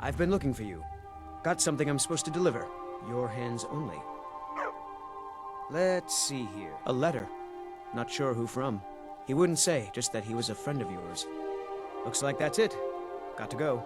I've been looking for you. Got something I'm supposed to deliver. Your hands only. Let's see here. A letter. Not sure who from. He wouldn't say, just that he was a friend of yours. Looks like that's it. Got to go.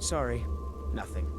Sorry, nothing.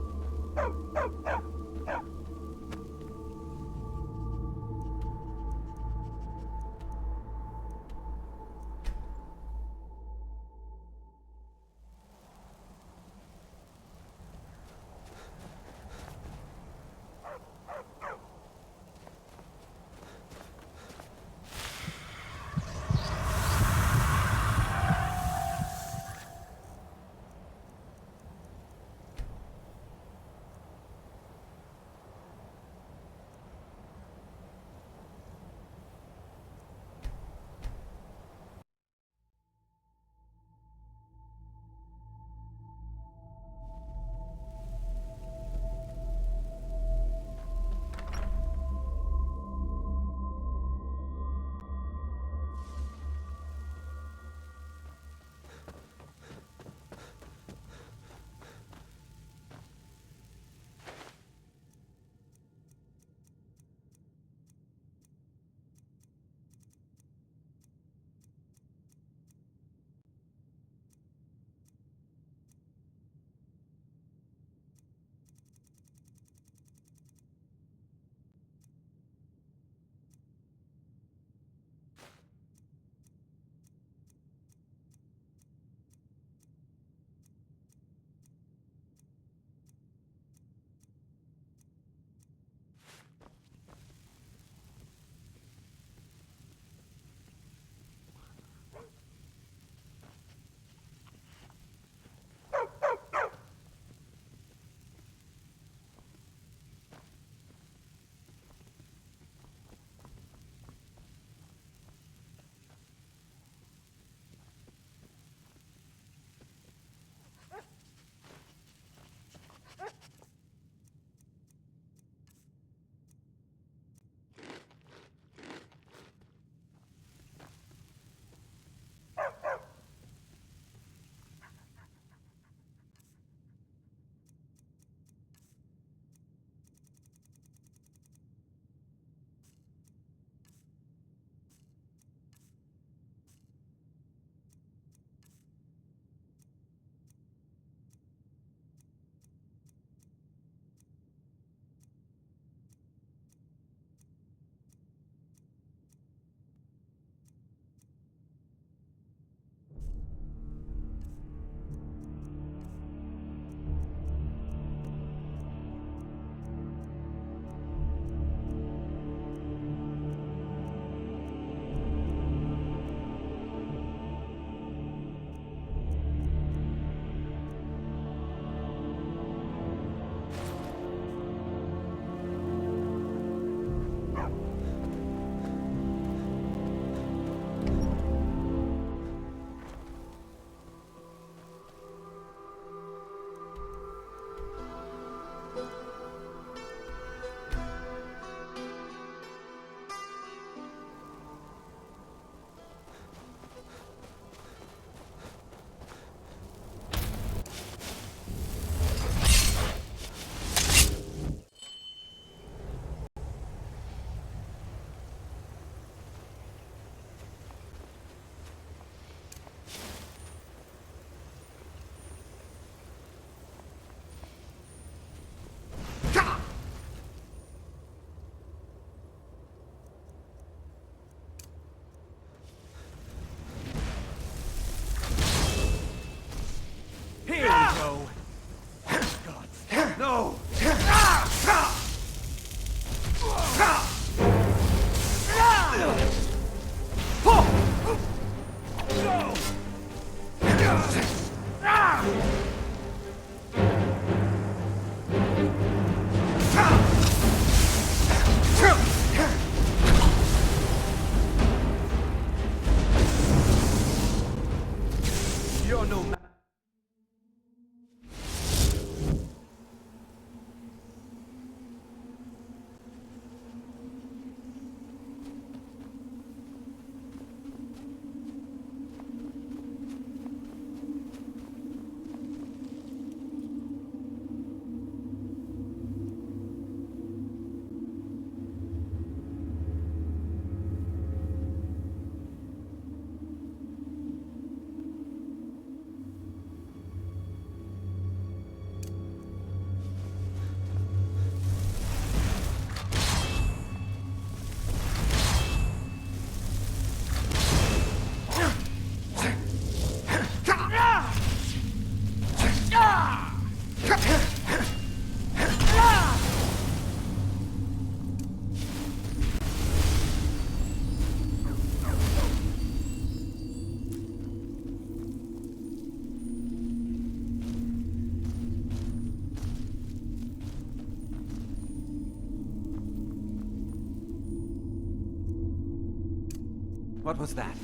What was that?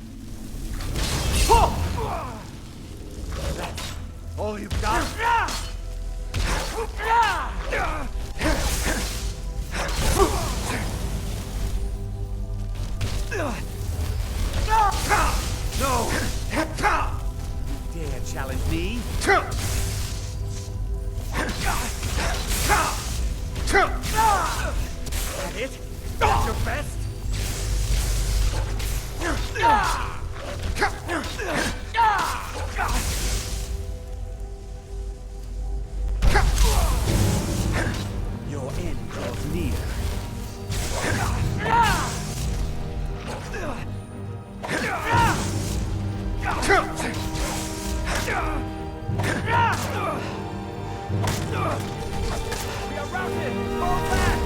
That's all you've got? No! You dare challenge me? That it? That's your best? Your end draws near. We are routed! Fall back!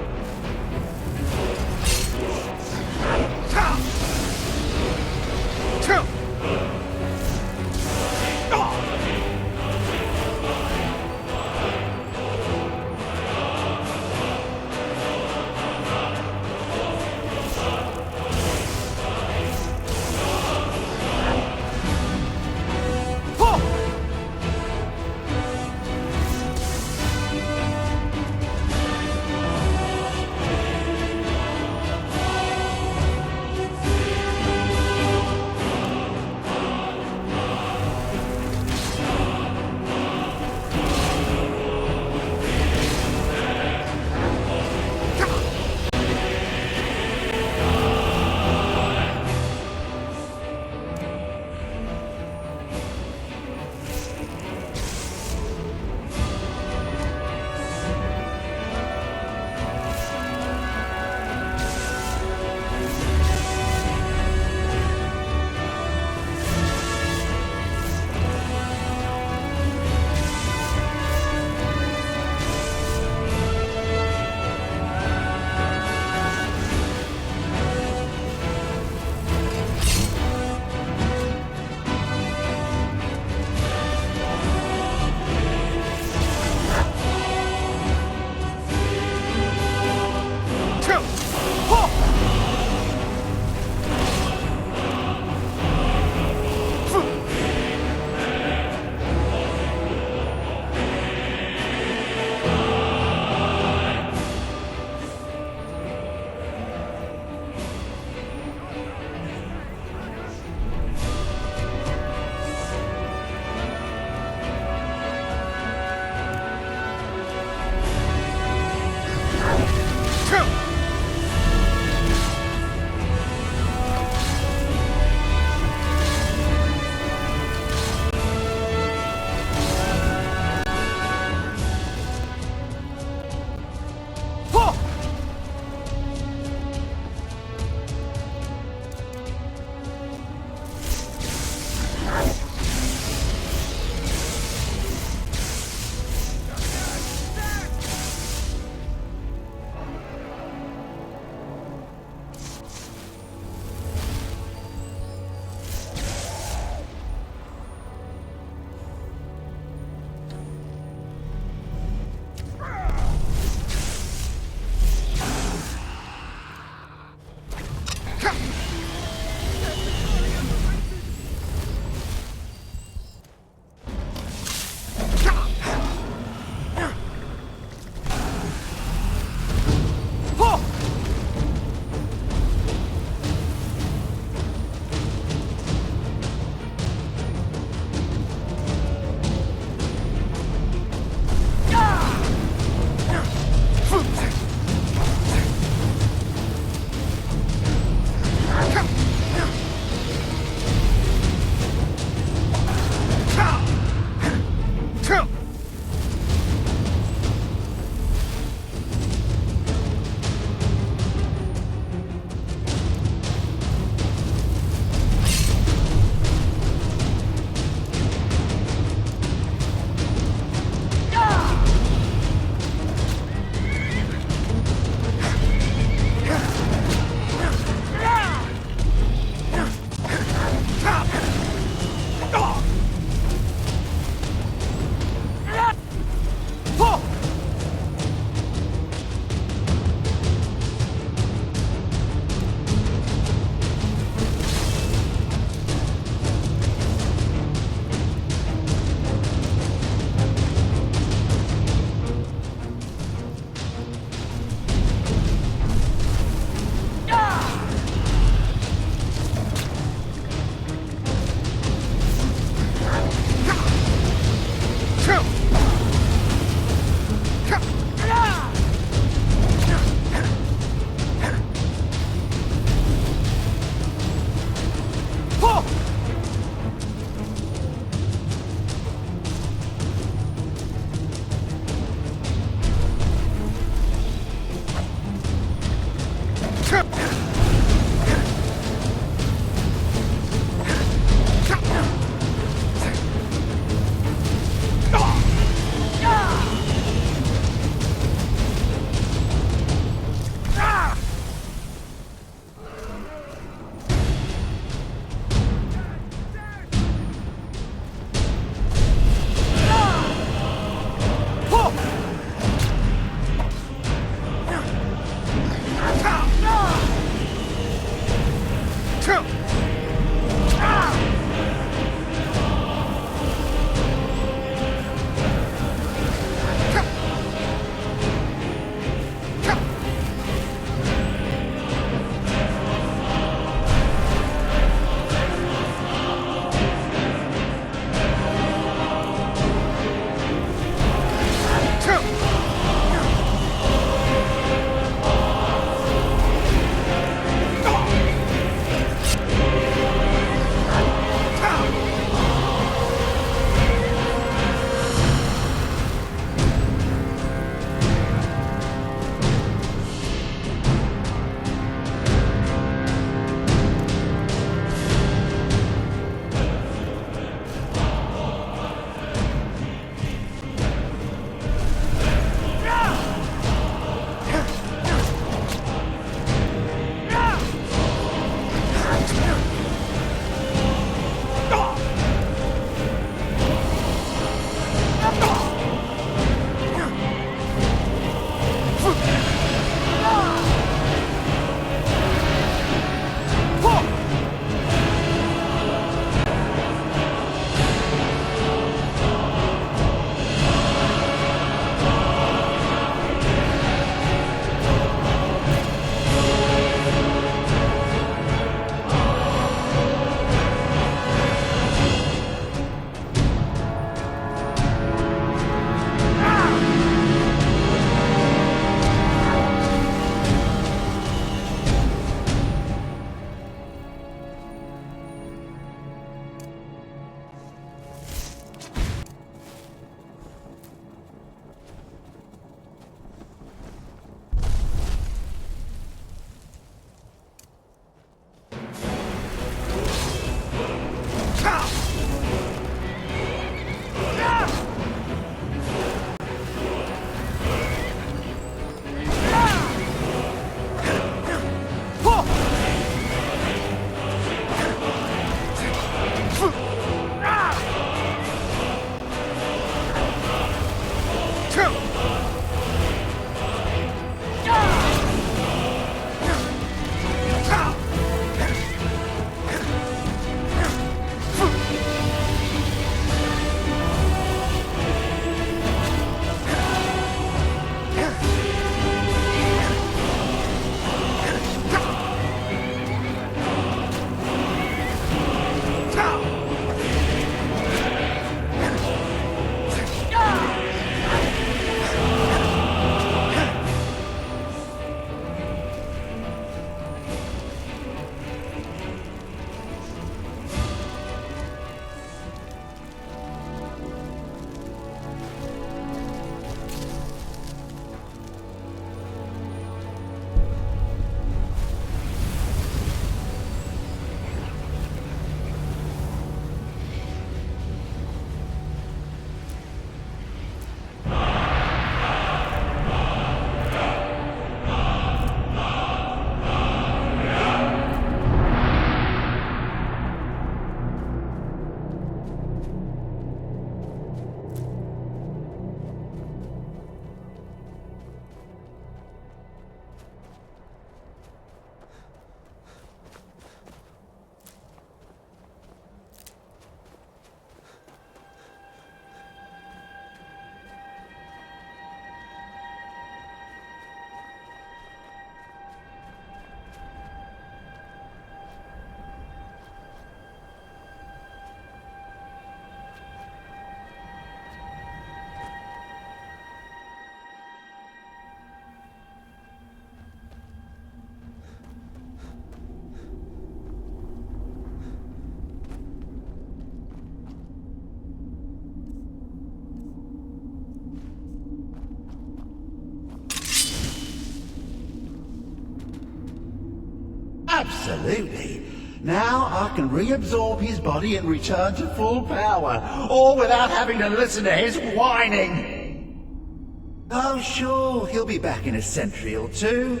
Absolutely. Now I can reabsorb his body and return to full power, all without having to listen to his whining. Oh sure, he'll be back in a century or two.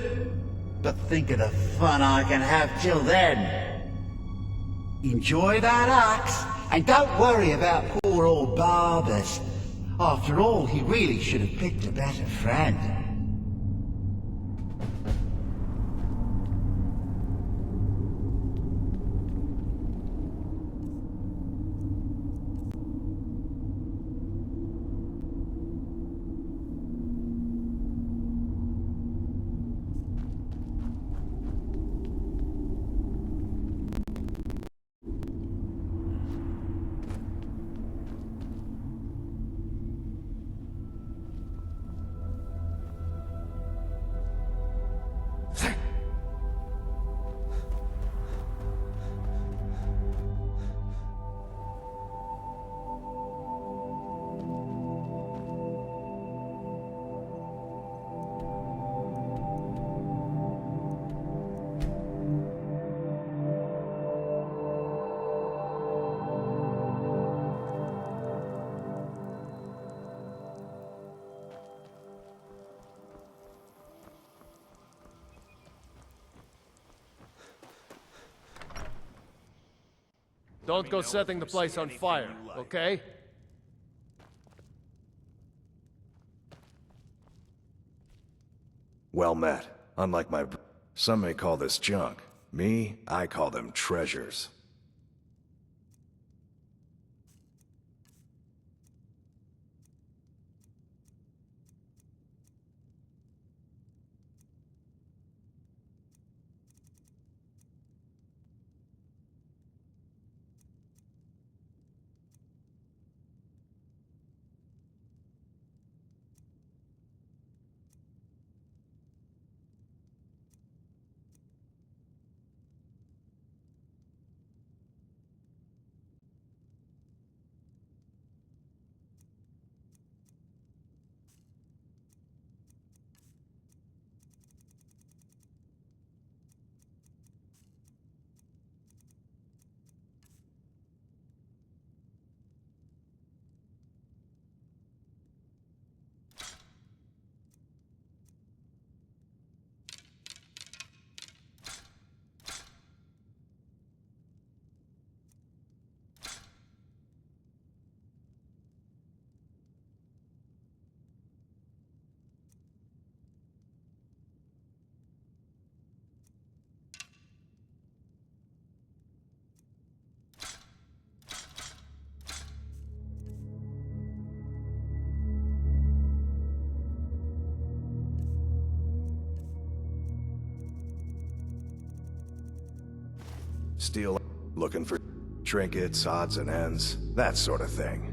But think of the fun I can have till then. Enjoy that axe, and don't worry about poor old Barbas. After all, he really should have picked a better friend. Don't go setting the place on fire, okay? Well met. Unlike my... Some may call this junk. Me, I call them treasures. Steal, looking for trinkets, odds and ends, that sort of thing.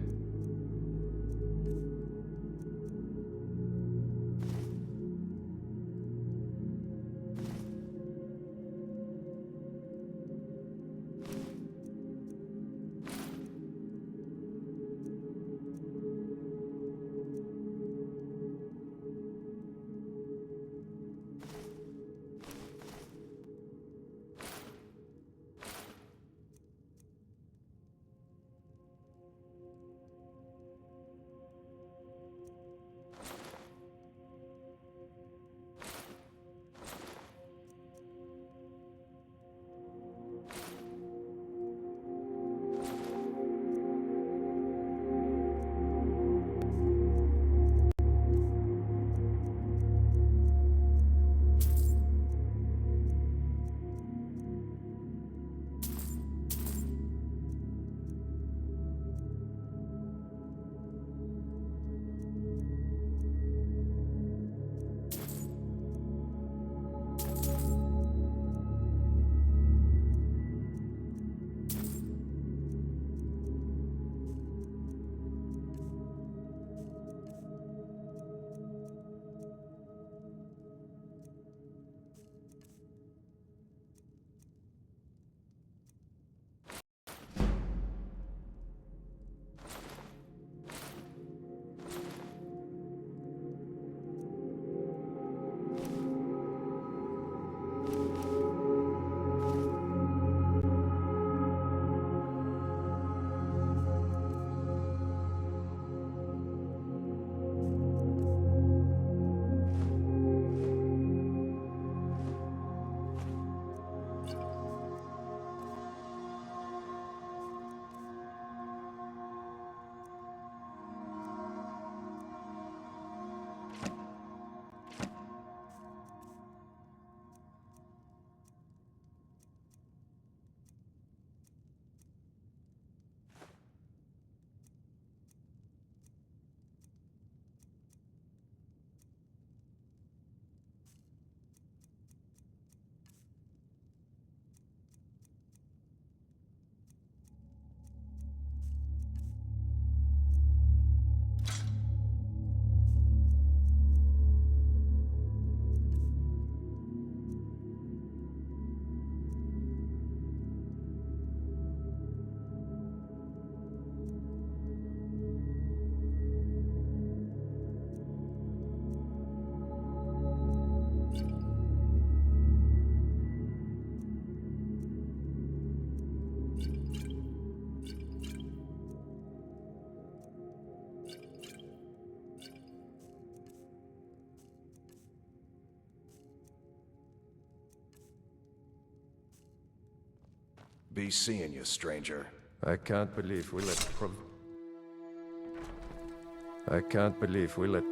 Be seeing you, stranger. I can't believe we let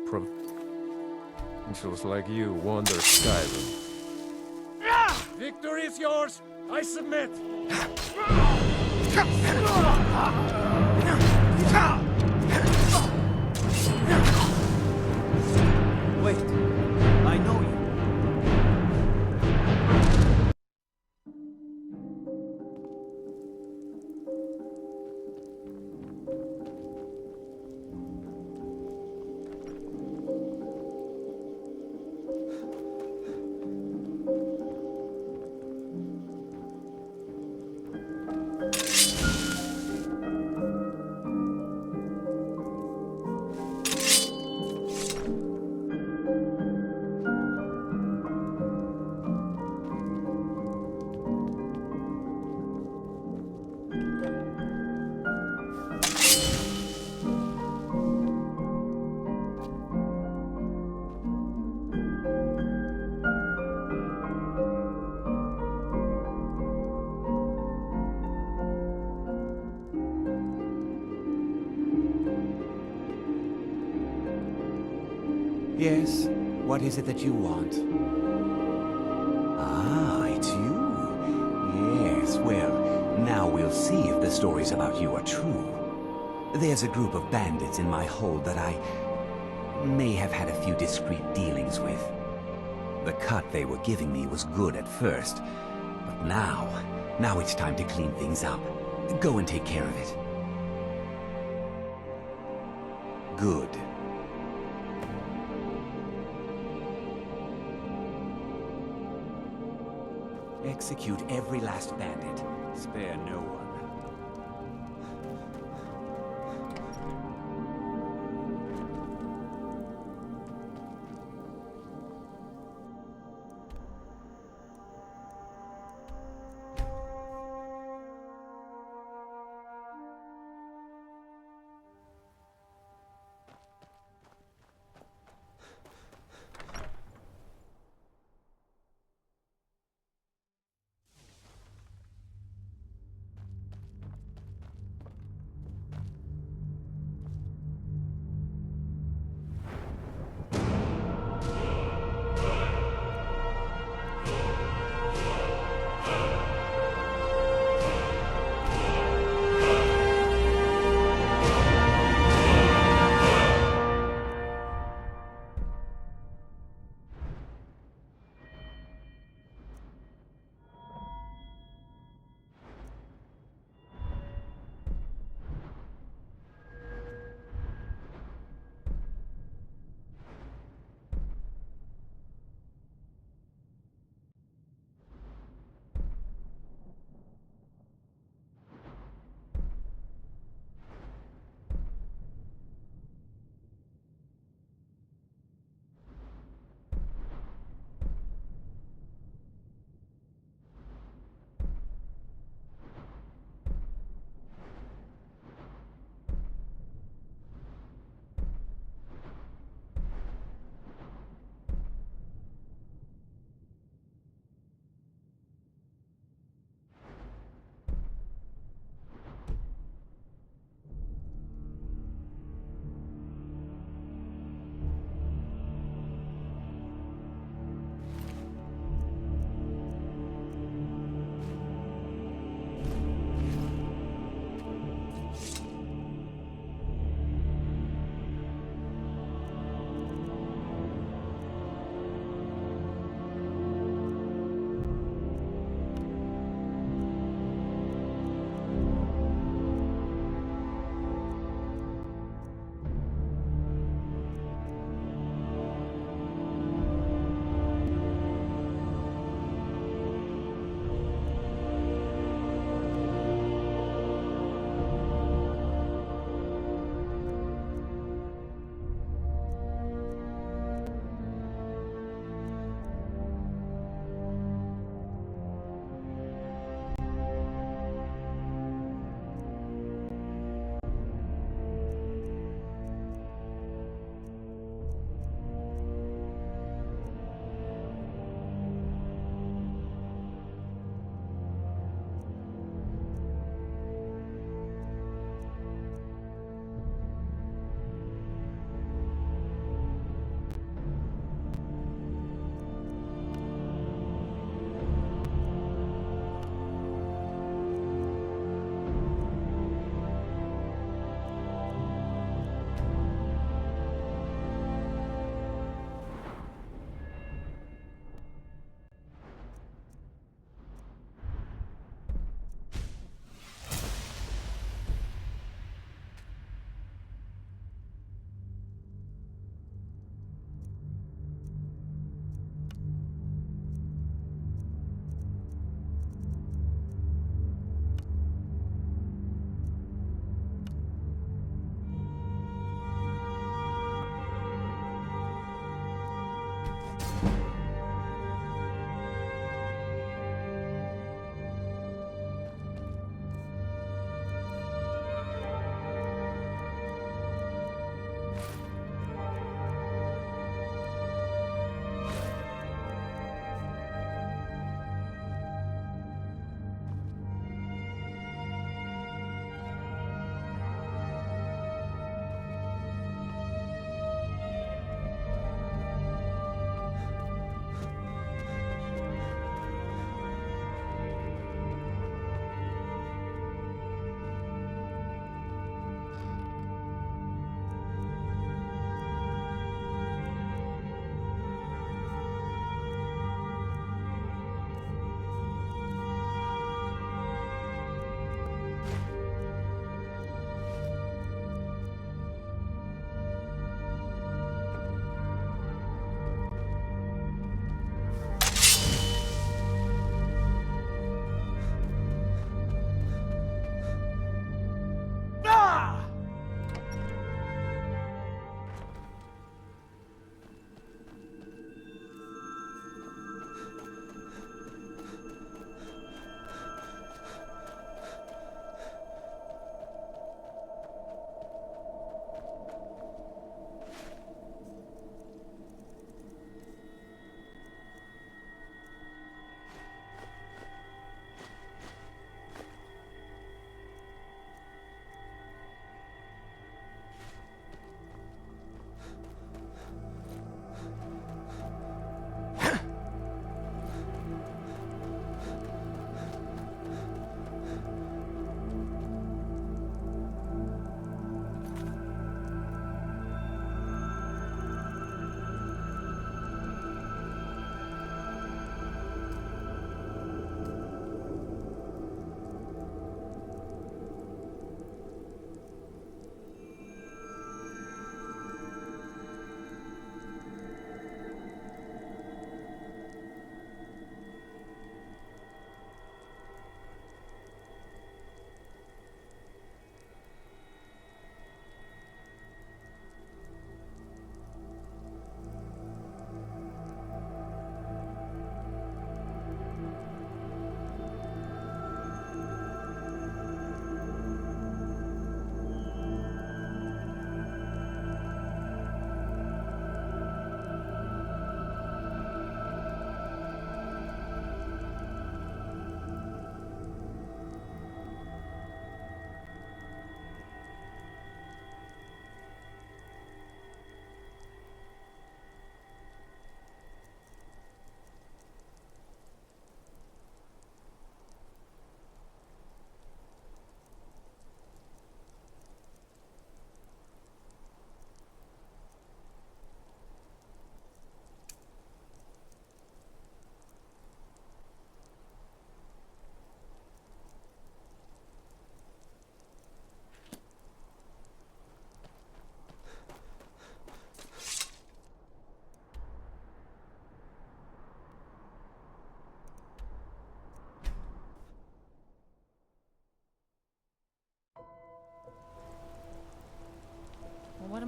provincials like you wander Skyrim. Victory is yours! I submit! Wait. I know you. Yes? What is it that you want? Ah, it's you. Yes, well, now we'll see if the stories about you are true. There's a group of bandits in my hold that I may have had a few discreet dealings with. The cut they were giving me was good at first, but now it's time to clean things up. Go and take care of it. Good. Execute every last bandit. Spare no one.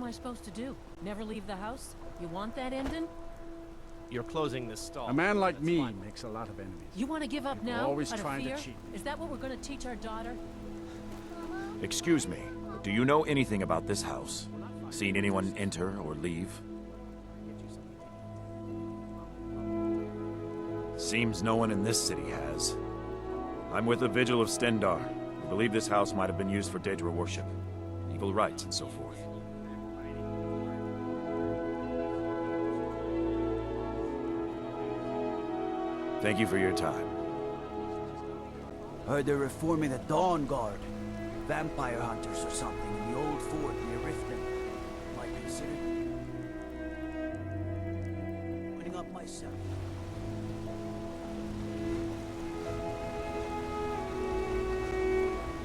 I supposed to do? Never leave the house? You want that ending? You're closing this stall. A man like That's me fine. makes a lot of enemies. You want to give up People now? always out of trying to fear? cheat me. Is that what we're going to teach our daughter? Excuse me, do you know anything about this house? Seen anyone enter or leave? Seems no one in this city has. I'm with the Vigil of Stendar. We believe this house might have been used for Daedra worship, evil rites and so forth. Thank you for your time. Heard they're reforming the Dawn Guard. Vampire hunters or something in the old fort near Riften. Might consider putting up myself.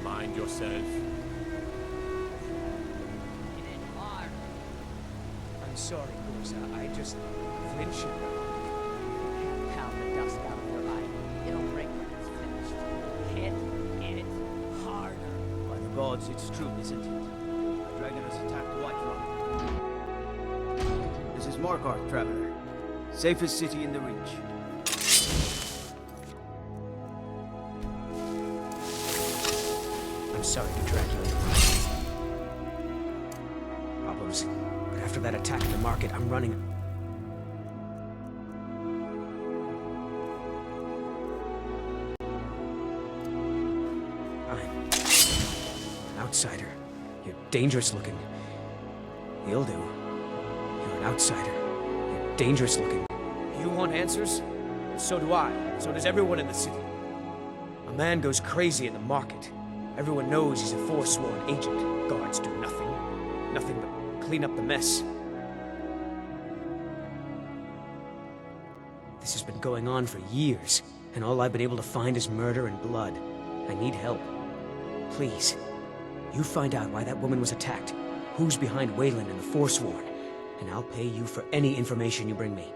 Mind yourself. I'm sorry, Gorza. I just flinched. Pound the dust out of your eye. It'll break when it's finished. Hit it harder. By the gods, it's true, isn't it? The dragon has attacked Whiterun. This is Markarth, traveler. Safest city in the Reach. I'm sorry to drag you into problems. But after that attack in the market, I'm running. I'm an outsider. You're dangerous looking. You'll do. You're an outsider. You're dangerous looking. You want answers? So do I. So does everyone in the city. A man goes crazy in the market. Everyone knows he's a forsworn agent. Guards do nothing. Nothing but clean up the mess. This has been going on for years, and all I've been able to find is murder and blood. I need help. Please, you find out why that woman was attacked, who's behind Wayland and the Forsworn, and I'll pay you for any information you bring me.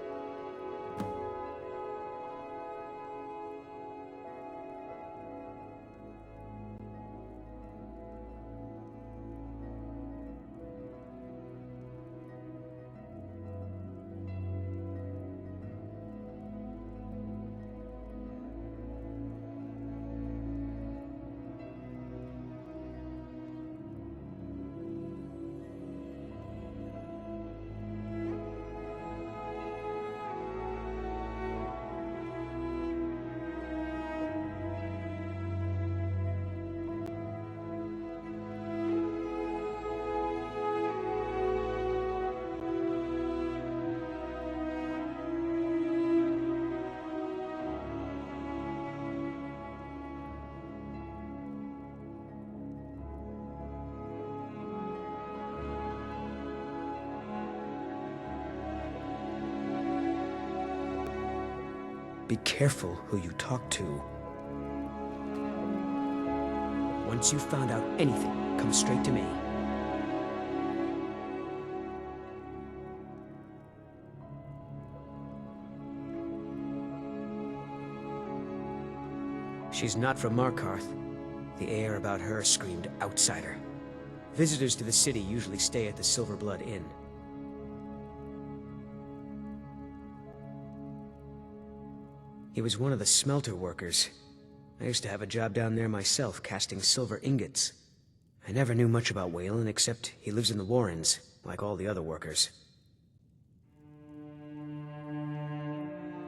Be careful who you talk to. Once you've found out anything, come straight to me. She's not from Markarth. The air about her screamed outsider. Visitors to the city usually stay at the Silver Blood Inn. He was one of the smelter workers. I used to have a job down there myself, casting silver ingots. I never knew much about Wayland, except he lives in the Warrens, like all the other workers.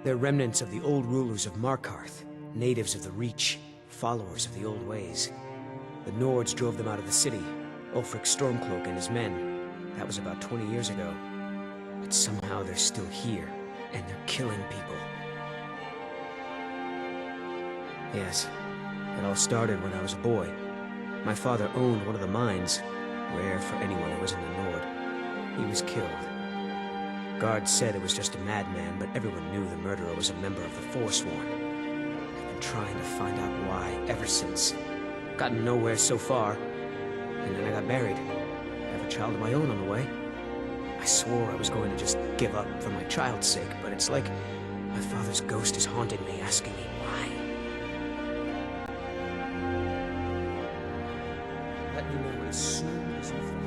They're remnants of the old rulers of Markarth, natives of the Reach, followers of the old ways. The Nords drove them out of the city, Ulfric Stormcloak and his men. That was about 20 years ago. But somehow they're still here, and they're killing people. Yes, it all started when I was a boy. My father owned one of the mines, rare for anyone who was in the Nord. He was killed. Guards said it was just a madman, but everyone knew the murderer was a member of the Forsworn. I've been trying to find out why ever since. Gotten nowhere so far, and then I got married. I have a child of my own on the way. I swore I was going to just give up for my child's sake, but it's like my father's ghost is haunting me, asking me why. Let me know as soon as you find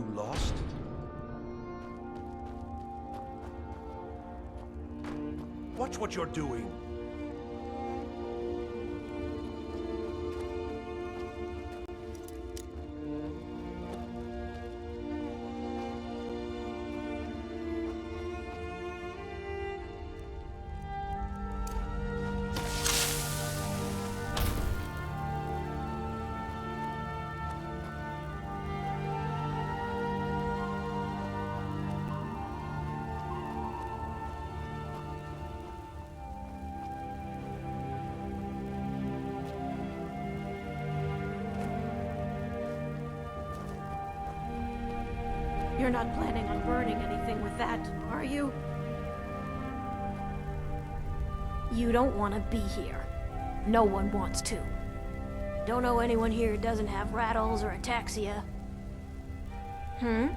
you lost? Watch what you're doing. You're not planning on burning anything with that, are you? You don't want to be here. No one wants to. Don't know anyone here who doesn't have rattles or ataxia. Hmm?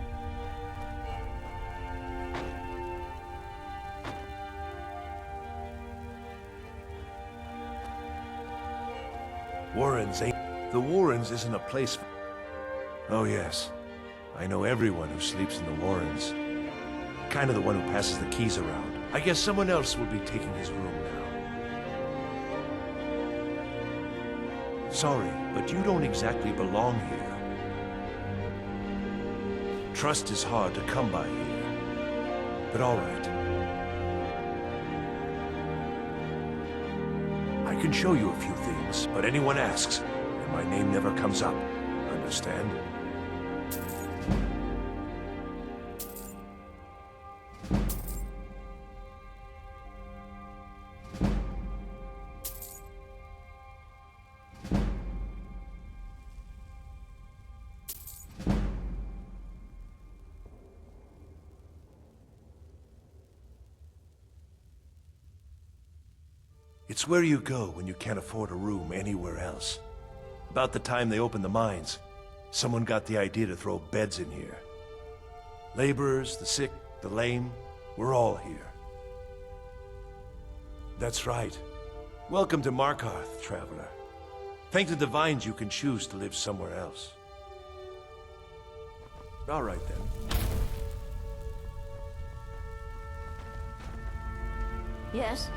Warrens ain't... The Warrens isn't a place for... Oh yes. I know everyone who sleeps in the Warrens. Kind of the one who passes the keys around. I guess someone else will be taking his room now. Sorry, but you don't exactly belong here. Trust is hard to come by here. But all right. I can show you a few things, but anyone asks, and my name never comes up. Understand? It's where you go when you can't afford a room anywhere else. About the time they opened the mines, someone got the idea to throw beds in here. Laborers, the sick, the lame, we're all here. That's right. Welcome to Markarth, traveler. Thank the Divines you can choose to live somewhere else. All right then. Yes?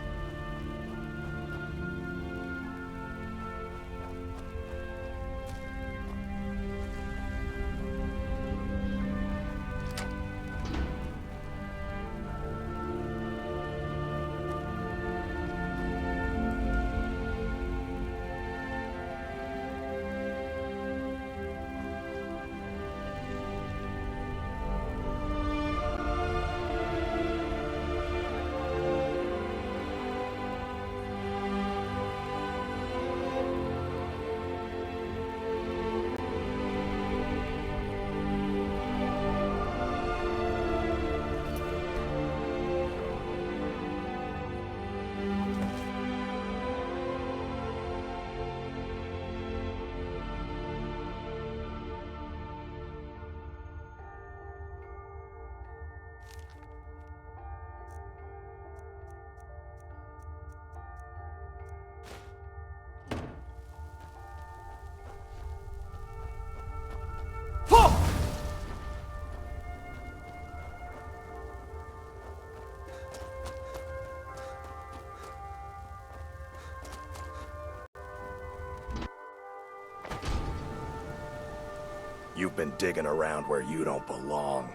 You've been digging around where you don't belong.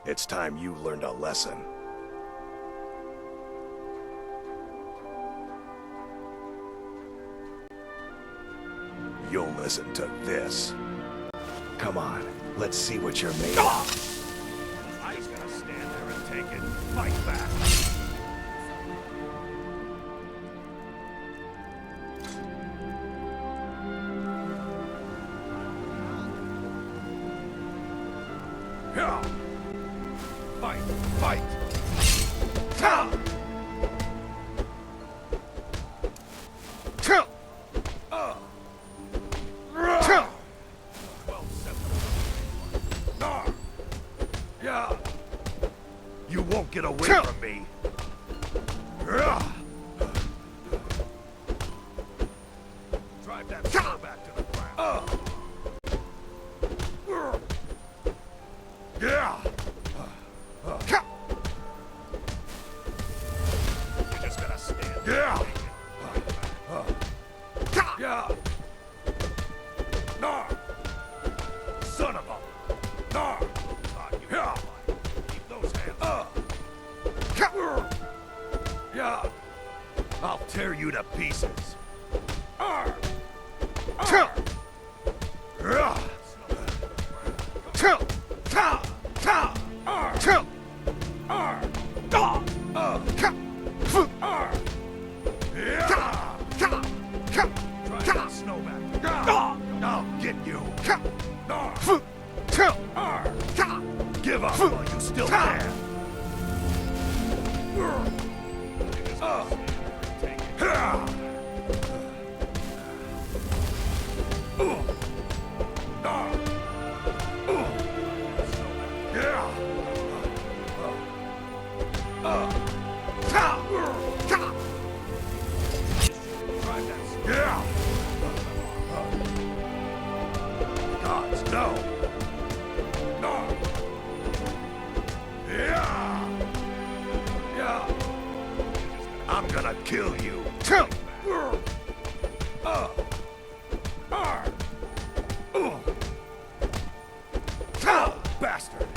It's time you learned a lesson. You'll listen to this. Come on, let's see what you're made of. I was gonna stand there and take it. Fight back. Fight! Fight! You won't get away from me. Drive that fool back to the ground. pieces. I'll get you. Give up while you still can. Gods, no! I'm gonna kill you! Bastard!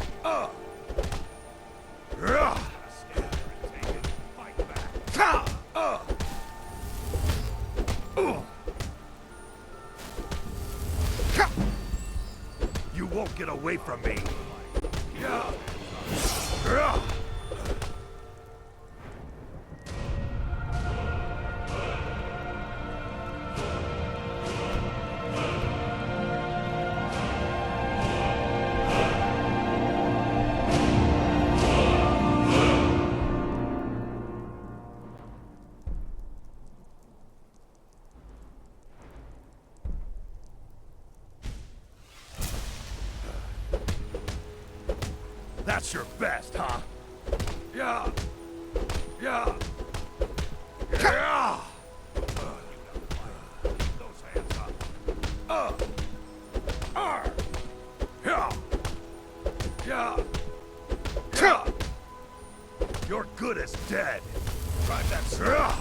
You won't get away from me! That's your best, huh? Yeah. Those hands up. You're good as dead. Drive that sword.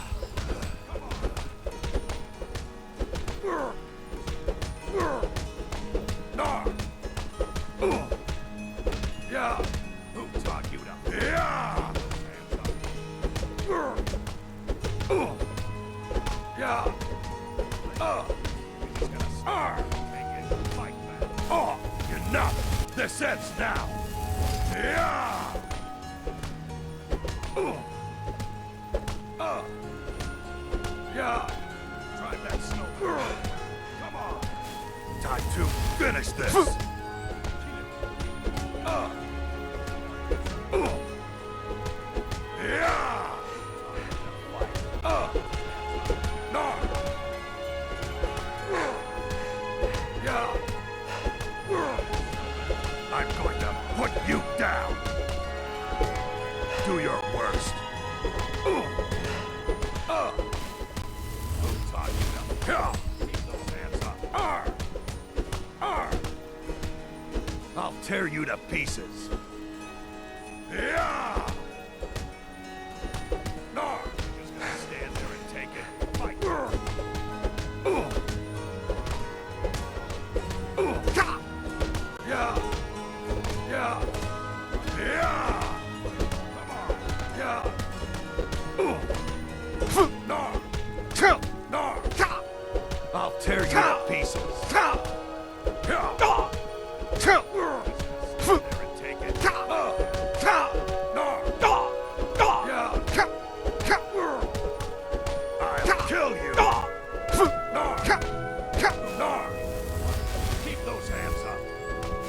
Who taught you to? Enough! This ends now! Drive that snow. Come on! Time to finish this! I'm going to put you down. Do your worst. Who taught you to keep those hands up? I'll tear you to pieces. Just gonna stand there and take it. Fight. I'll tear you to pieces. I'll kill you. Keep those hands up.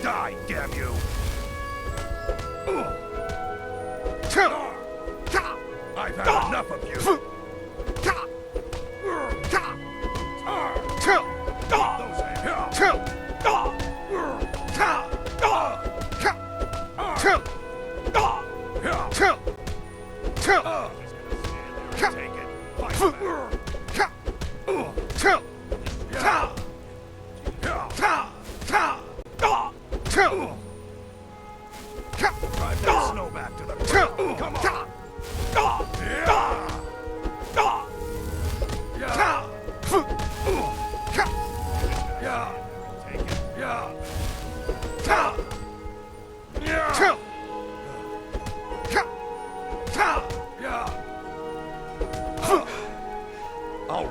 Die, damn you. I've had enough of you. Drive that snow back to the ground. Come on. I'll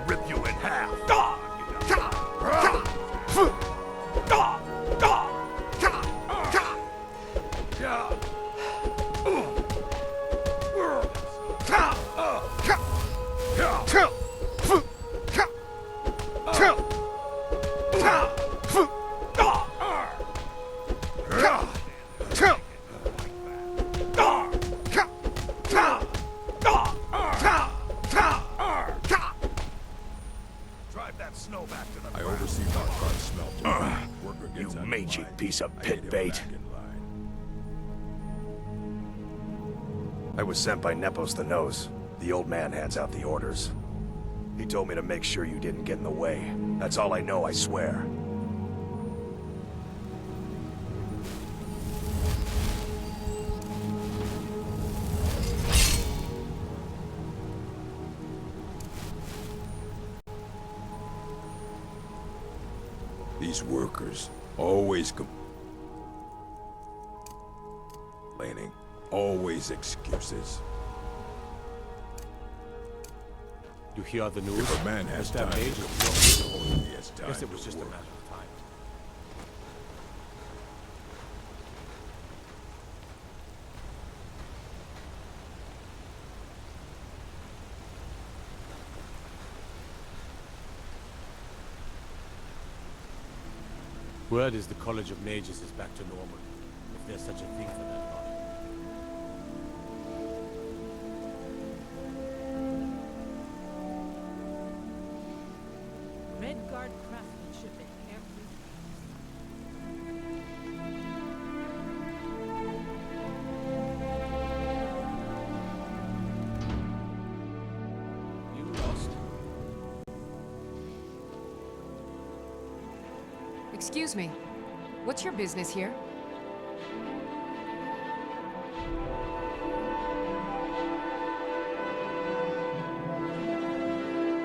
You mangy piece of pit bait. I was sent by Nepos the Nose. The old man hands out the orders. He told me to make sure you didn't get in the way. That's all I know, I swear. These workers always complaining, always excuses. You hear the news? If a man has that time, mage? he has time. Guess it was to just a work. matter of time. Word is the College of Mages is back to normal, if there's such a thing for that lot. Redguard craftsmanship in every... You lost. Excuse me. What's your business here?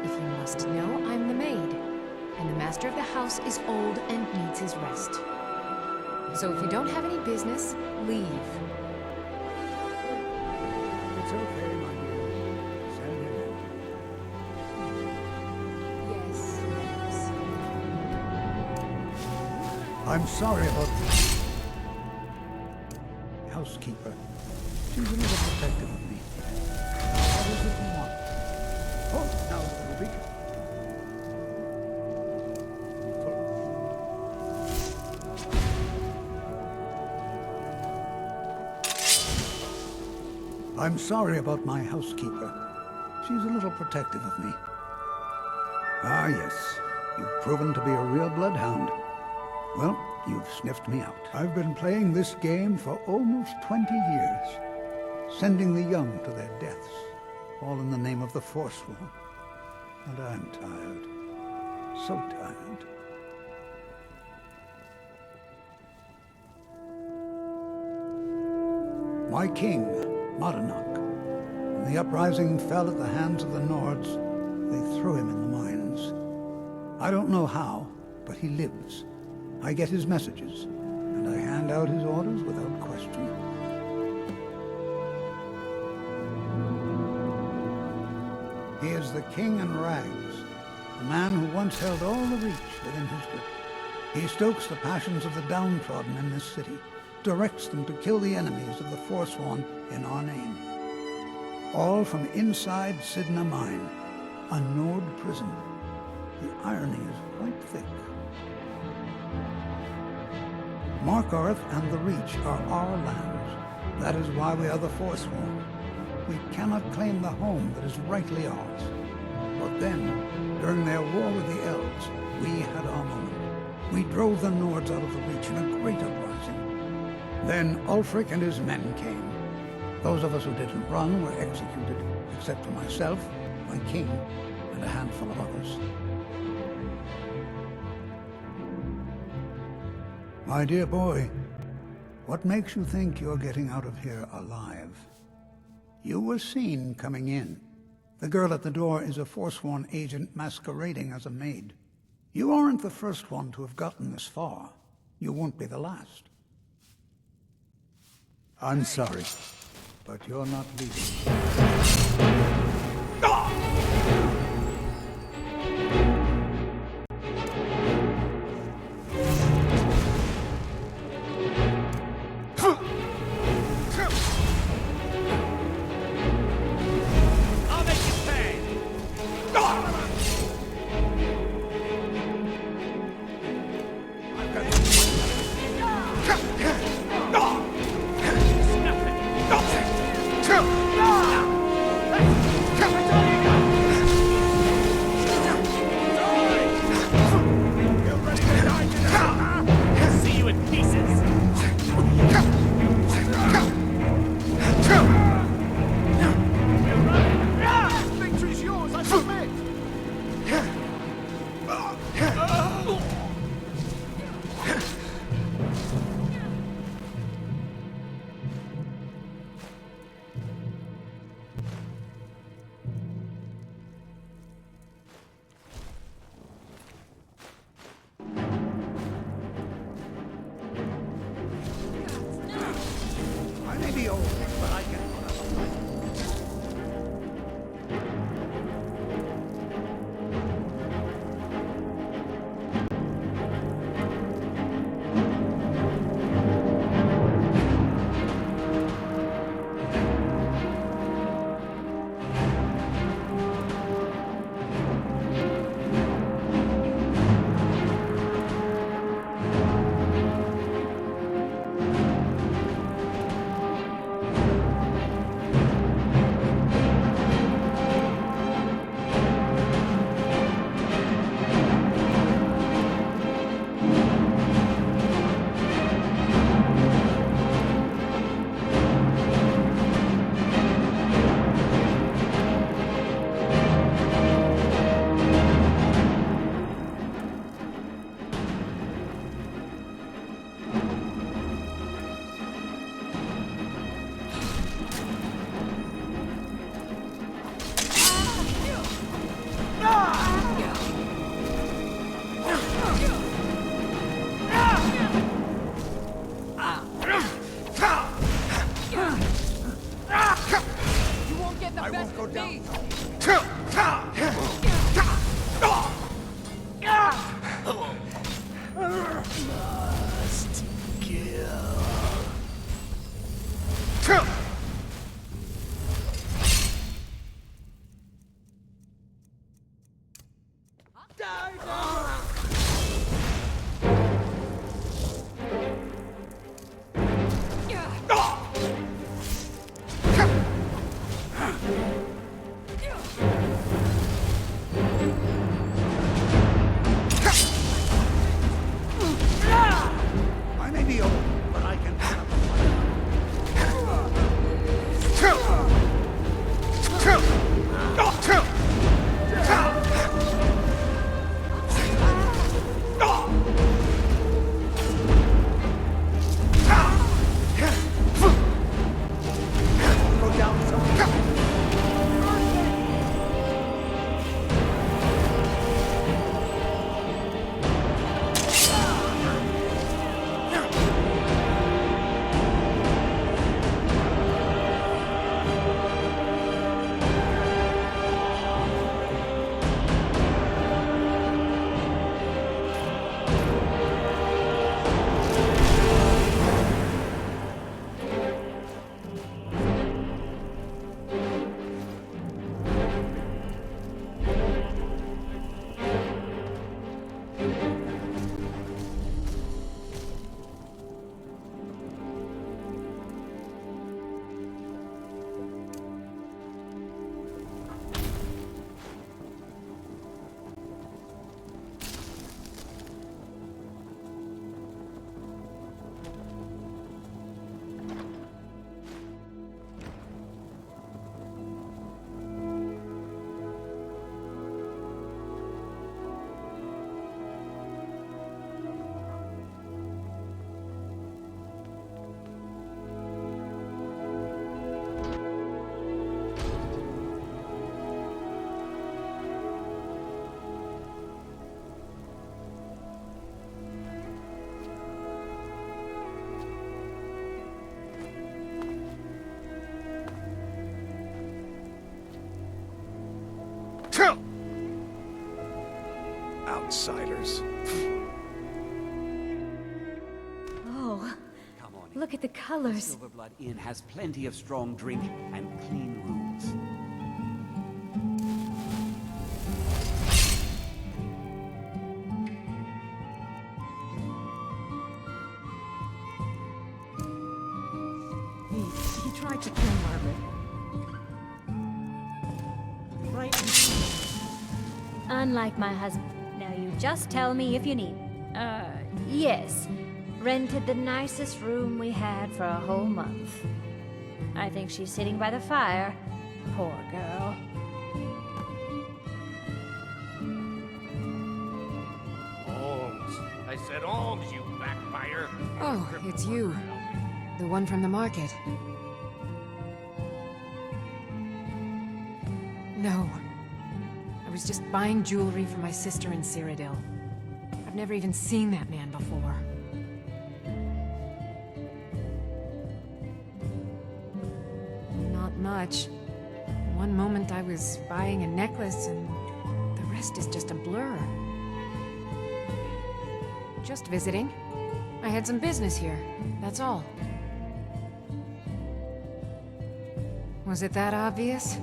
If you must know, I'm the maid. And the master of the house is old and needs his rest. So if you don't have any business, leave. It's okay, my dear. Send him in. Yes, yes. I'm sorry about this. Housekeeper. She's a little protective of me. What is it you want? Oh, now, Ruby. I'm sorry about my housekeeper. She's a little protective of me. Ah, yes. You've proven to be a real bloodhound. Well, you've sniffed me out. I've been playing this game for almost 20 years, sending the young to their deaths, all in the name of the Forsworn. And I'm tired. So tired. My king, Madanach, when the uprising fell at the hands of the Nords, they threw him in the mines. I don't know how, but he lives. I get his messages, and I hand out his orders without question. He is the king in rags, a man who once held all the reach within his grip. He stokes the passions of the downtrodden in this city, directs them to kill the enemies of the Forsworn in our name. All from inside Sidna Mine, a Nord prison. The irony is quite thick. Markarth and the Reach are our lands. That is why we are the Forsworn. We cannot claim the home that is rightly ours. But then, during their war with the Elves, we had our moment. We drove the Nords out of the Reach in a great uprising. Then Ulfric and his men came. Those of us who didn't run were executed, except for myself, my king, and a handful of others. My dear boy, what makes you think you're getting out of here alive? You were seen coming in. The girl at the door is a Forsworn agent masquerading as a maid. You aren't the first one to have gotten this far. You won't be the last. I'm sorry, but you're not leaving. be old, but I can put up a fight. Outsiders. Oh, look at the colors. Silverblood Inn has plenty of strong drink and clean rooms. He tried to kill Margaret. Right. Unlike my husband. Now you just tell me if you need. Yes. Rented the nicest room we had for a whole month. I think she's sitting by the fire. Poor girl. Holmes. I said Holmes, you backfire. Oh, it's you. The one from the market. No. I was just buying jewelry for my sister in Cyrodiil. I've never even seen that man before. much. One moment I was buying a necklace, and the rest is just a blur. Just visiting. I had some business here, that's all. Was it that obvious?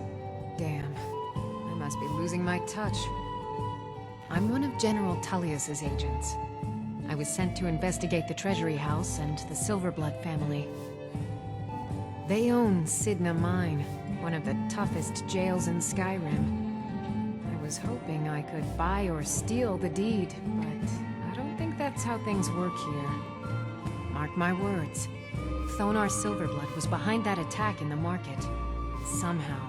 Damn. I must be losing my touch. I'm one of General Tullius's agents. I was sent to investigate the Treasury House and the Silverblood family. They own Sidna Mine, one of the toughest jails in Skyrim. I was hoping I could buy or steal the deed, but I don't think that's how things work here. Mark my words. Thonar Silverblood was behind that attack in the market. Somehow.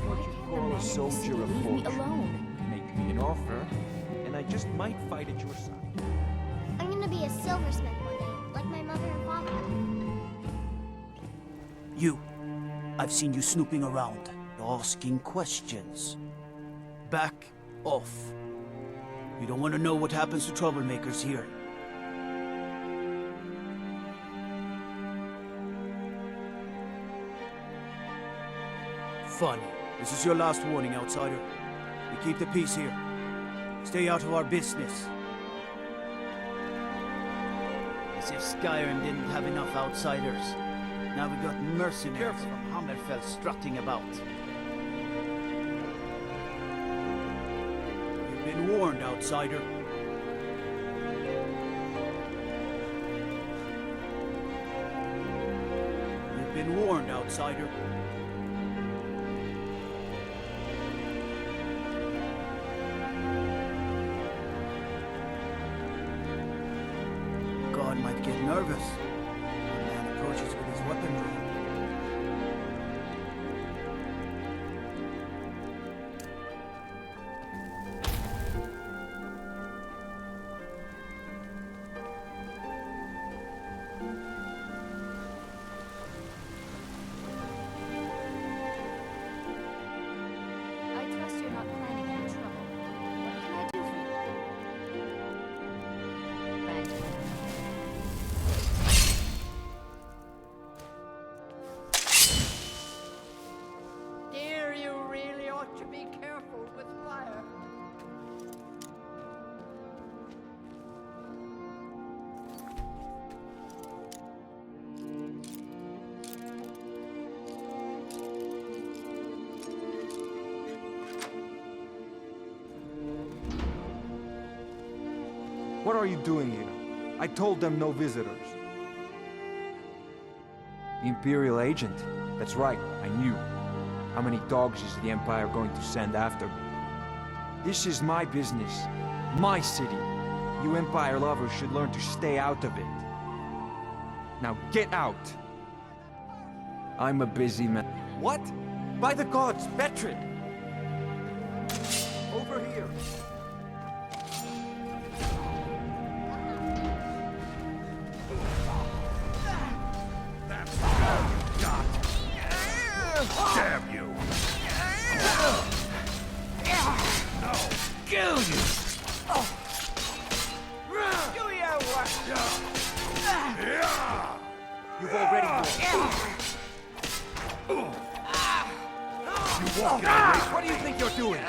What you call a soldier of fortune. Leave me alone. Make me an offer, and I just might fight at your side. I'm gonna be a silversmith one day, like my mother and father. You. I've seen you snooping around, asking questions. Back off. You don't want to know what happens to troublemakers here. Funny. This is your last warning, outsider. We keep the peace here. Stay out of our business. As if Skyrim didn't have enough outsiders. Now we got mercenaries from Hammerfell strutting about. You've been warned, outsider. You've been warned, outsider. God might get nervous. A man approaches with his weapon drawn. I trust you're not planning any trouble. What can I do for you? Right. Dear, you really ought to be careful with fire. What are you doing here? I told them no visitors. The Imperial agent? That's right, I knew. How many dogs is the Empire going to send after me? This is my business. My city. You Empire lovers should learn to stay out of it. Now get out! I'm a busy man. What? By the gods, Betrid! Over here! Damn you! No! Kill you! Do your work! You've already won. You won't get away. What do you think you're doing?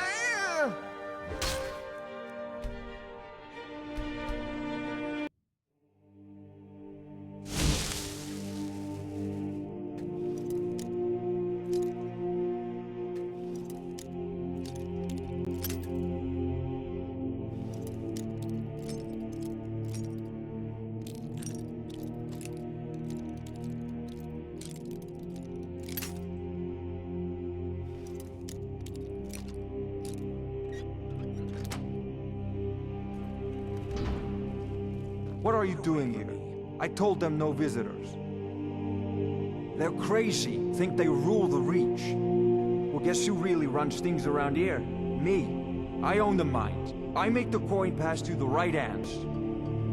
What are you doing here? I told them no visitors. They're crazy, think they rule the Reach. Well, guess who really runs things around here? Me. I own the mines. I make the coin pass through the right hands.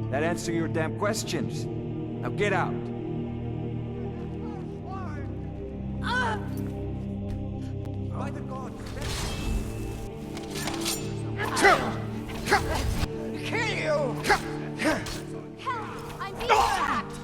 That answer your damn questions. Now get out. By the gods, Kill you! I'm being attacked!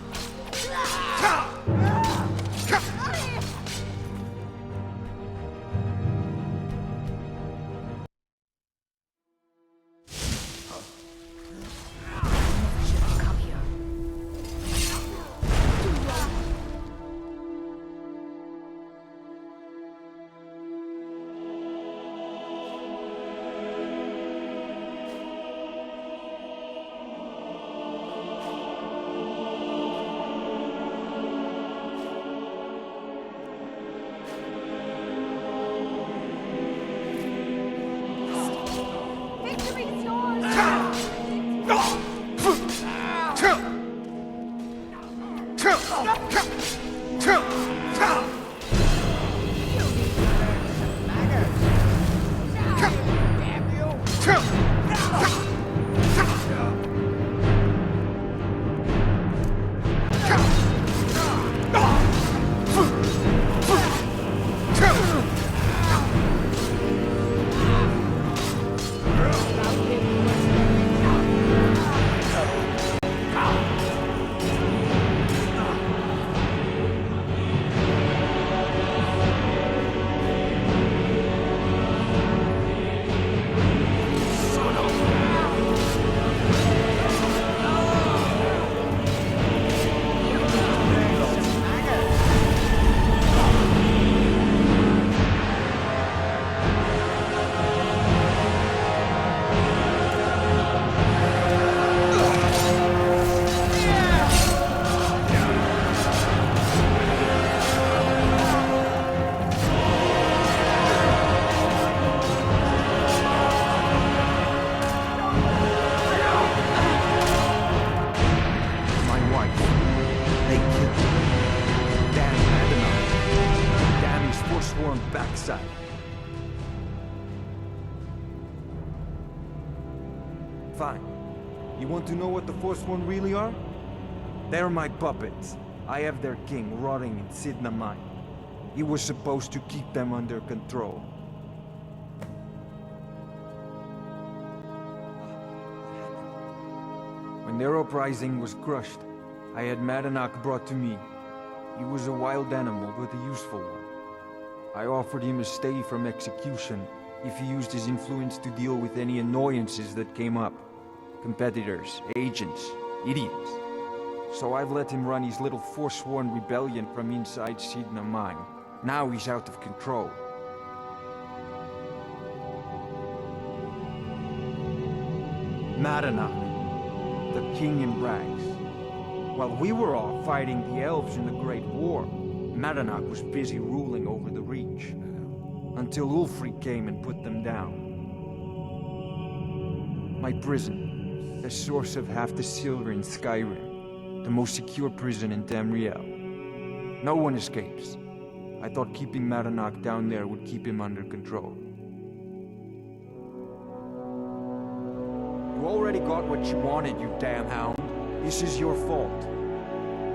Fine. You want to know what the Forsworn really are? They're my puppets. I have their king rotting in Sidna Mine. He was supposed to keep them under control. When their uprising was crushed, I had Madanak brought to me. He was a wild animal, but a useful one. I offered him a stay from execution if he used his influence to deal with any annoyances that came up. Competitors, agents, idiots. So I've let him run his little forsworn rebellion from inside Sidna Mine. Now he's out of control. Madanak, the king in rags. While we were all fighting the elves in the Great War, Madanak was busy ruling over the Reach. Until Ulfric came and put them down. My prison, the source of half the silver in Skyrim, the most secure prison in Tamriel. No one escapes. I thought keeping Madanak down there would keep him under control. You already got what you wanted, you damn hound. This is your fault.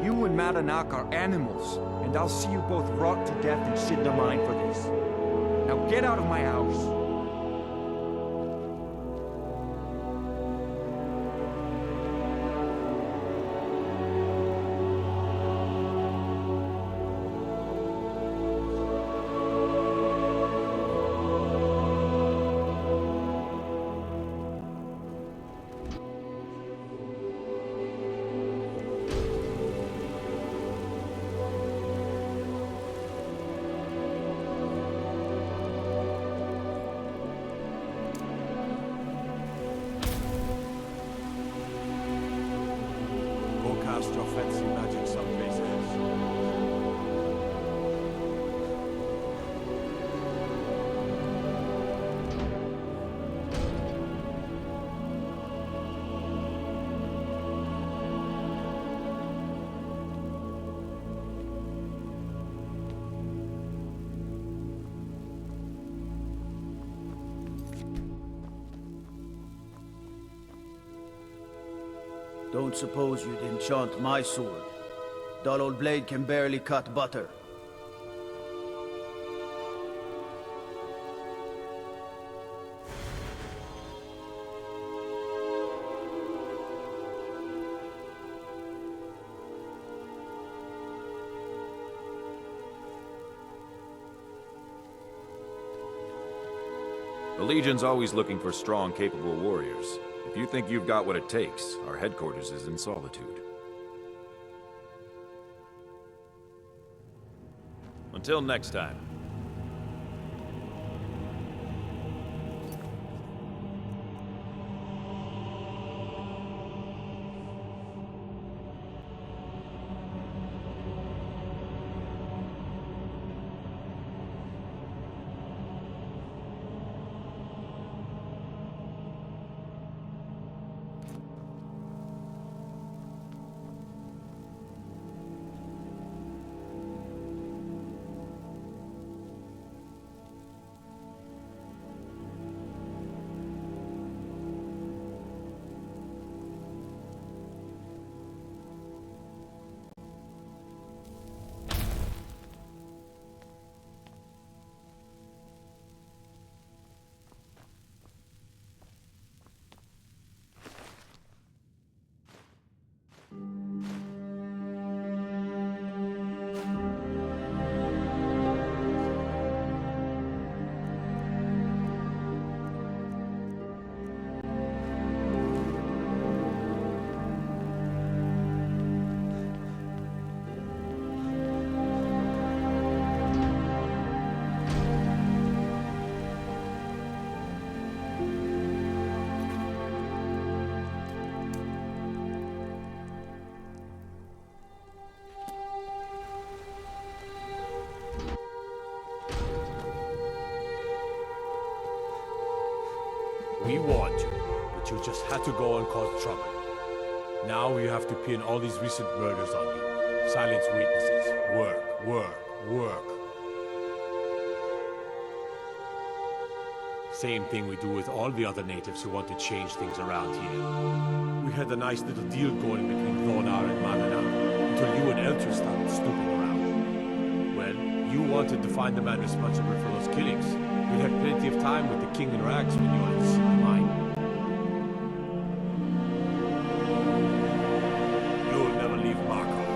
You and Madanak are animals, and I'll see you both rot to death in Sidna Mine for this. Now get out of my house! Cast your fancy magic someplace else. Don't suppose you'd enchant my sword. Dull old blade can barely cut butter. The Legion's always looking for strong, capable warriors. If you think you've got what it takes, our headquarters is in Solitude. Until next time. you just had to go and cause trouble. Now you have to pin all these recent murders on you. Silence witnesses. Work, work, work. Same thing we do with all the other natives who want to change things around here. We had a nice little deal going between Thonar and Manana until you and Elter started snooping around. Well, you wanted to find the man responsible for those killings. We had plenty of time with the king in rags when you wanted to see the mine. You'll never leave Markov.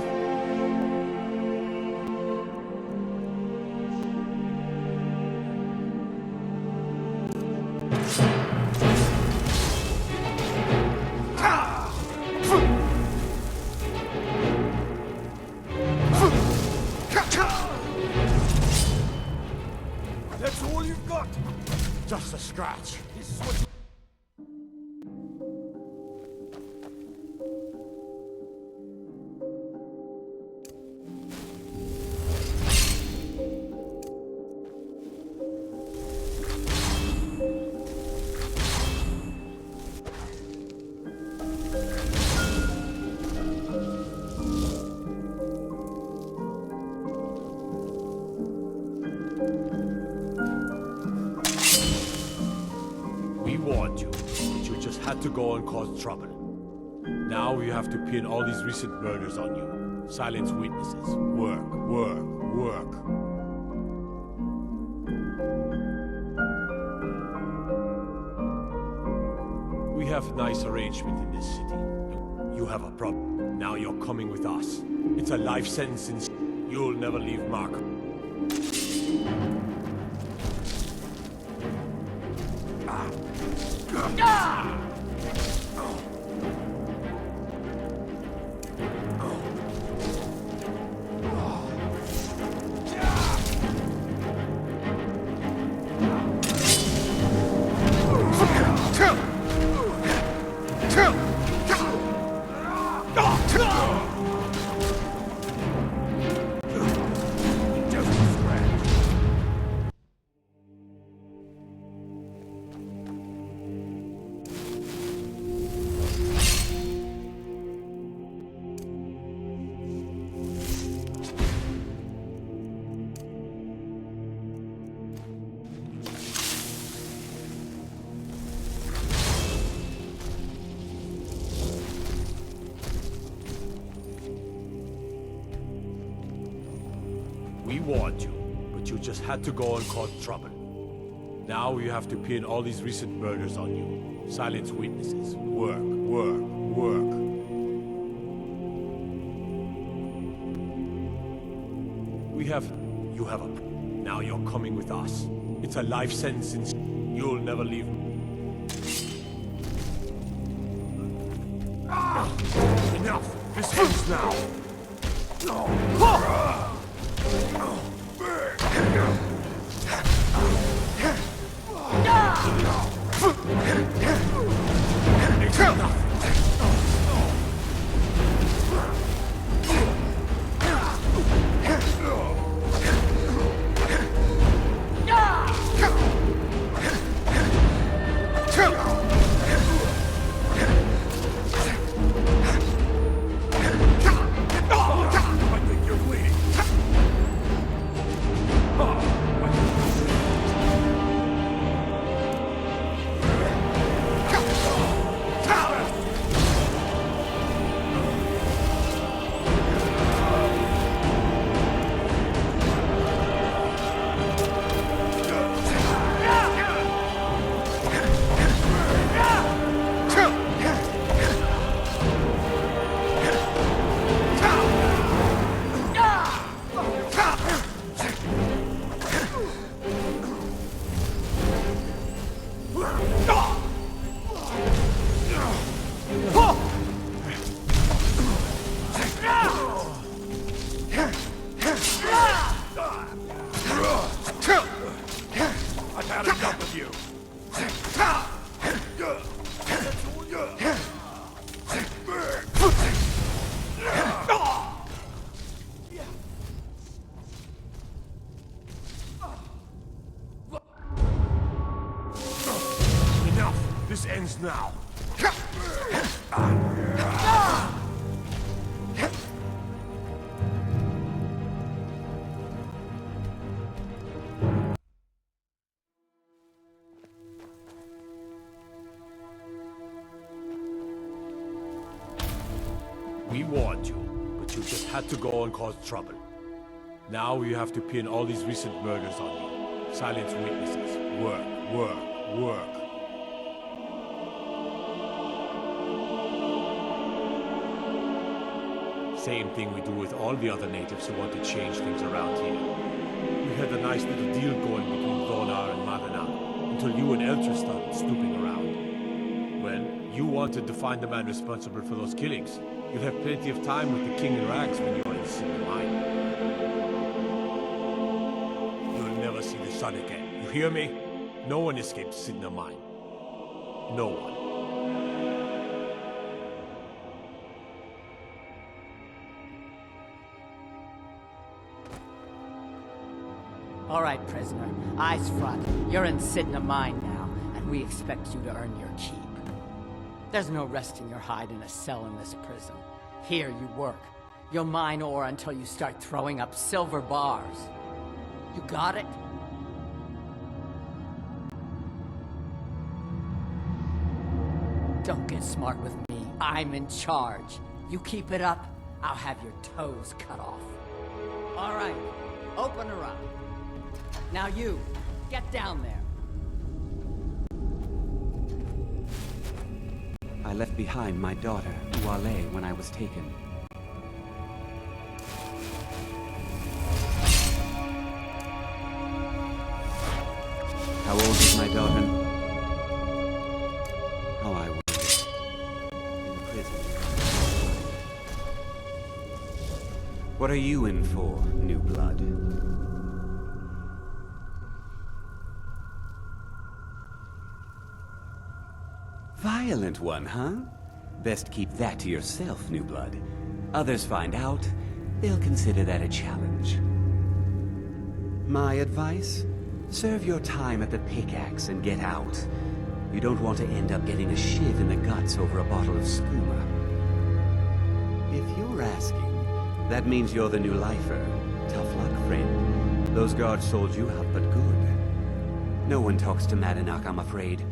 That's all you've got? Just a scratch. This is what We warned you, but you just had to go and cause trouble. Now you have to pin all these recent murders on you. Silence witnesses. Work, work, work. We have a nice arrangement in this city. You have a problem. Now you're coming with us. It's a life sentence and you'll never leave Markov. We warned you, but you just had to go and cause trouble. Now you have to pin all these recent murders on you. Silence witnesses. Work, work, work. You have a... Now you're coming with us. It's a life sentence and you'll never leave. enough! This ends now! I've had enough of you. Enough! This ends now. We warned you, but you just had to go and cause trouble. Now you have to pin all these recent murders on me. Silence witnesses. Work, work, work. Same thing we do with all the other natives who want to change things around here. We had a nice little deal going between Thonar and Madana, until you and Elter started snooping around. Well, you wanted to find the man responsible for those killings. You'll have plenty of time with the king in rags when you're in Sinner Mine. You'll never see the sun again. You hear me? No one escapes Sinner Mine. No one. All right, prisoner. Eyes front. You're in Sidna Mine now, and we expect you to earn your keep. There's no resting your hide in a cell in this prison. Here you work. You'll mine ore until you start throwing up silver bars. You got it? Don't get smart with me. I'm in charge. You keep it up, I'll have your toes cut off. All right, open her up. Now you, get down there. I left behind my daughter, Uale, when I was taken. How old is my daughter? How I wonder. In prison. What are you in for, new blood? Violent one, huh? Best keep that to yourself, new blood. Others find out, they'll consider that a challenge. My advice? Serve your time at the pickaxe and get out. You don't want to end up getting a shiv in the guts over a bottle of skooma. If you're asking, that means you're the new lifer. Tough luck, friend. Those guards sold you out, but good. No one talks to Madanak, I'm afraid.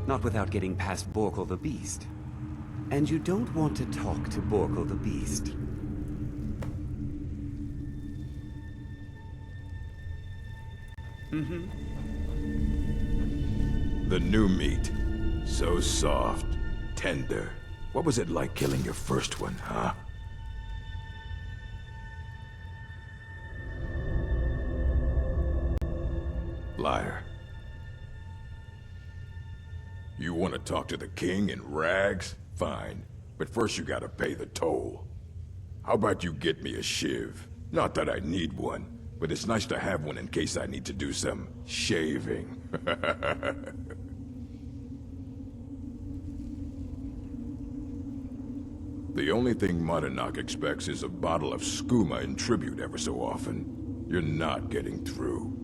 Not without getting past Borkle the Beast. And you don't want to talk to Borkle the Beast. The new meat. So soft, tender. What was it like killing your first one, huh? Liar. You want to talk to the king in rags? Fine. But first you gotta pay the toll. How about you get me a shiv? Not that I need one, but it's nice to have one in case I need to do some shaving. The only thing Madanak expects is a bottle of skooma in tribute ever so often. You're not getting through.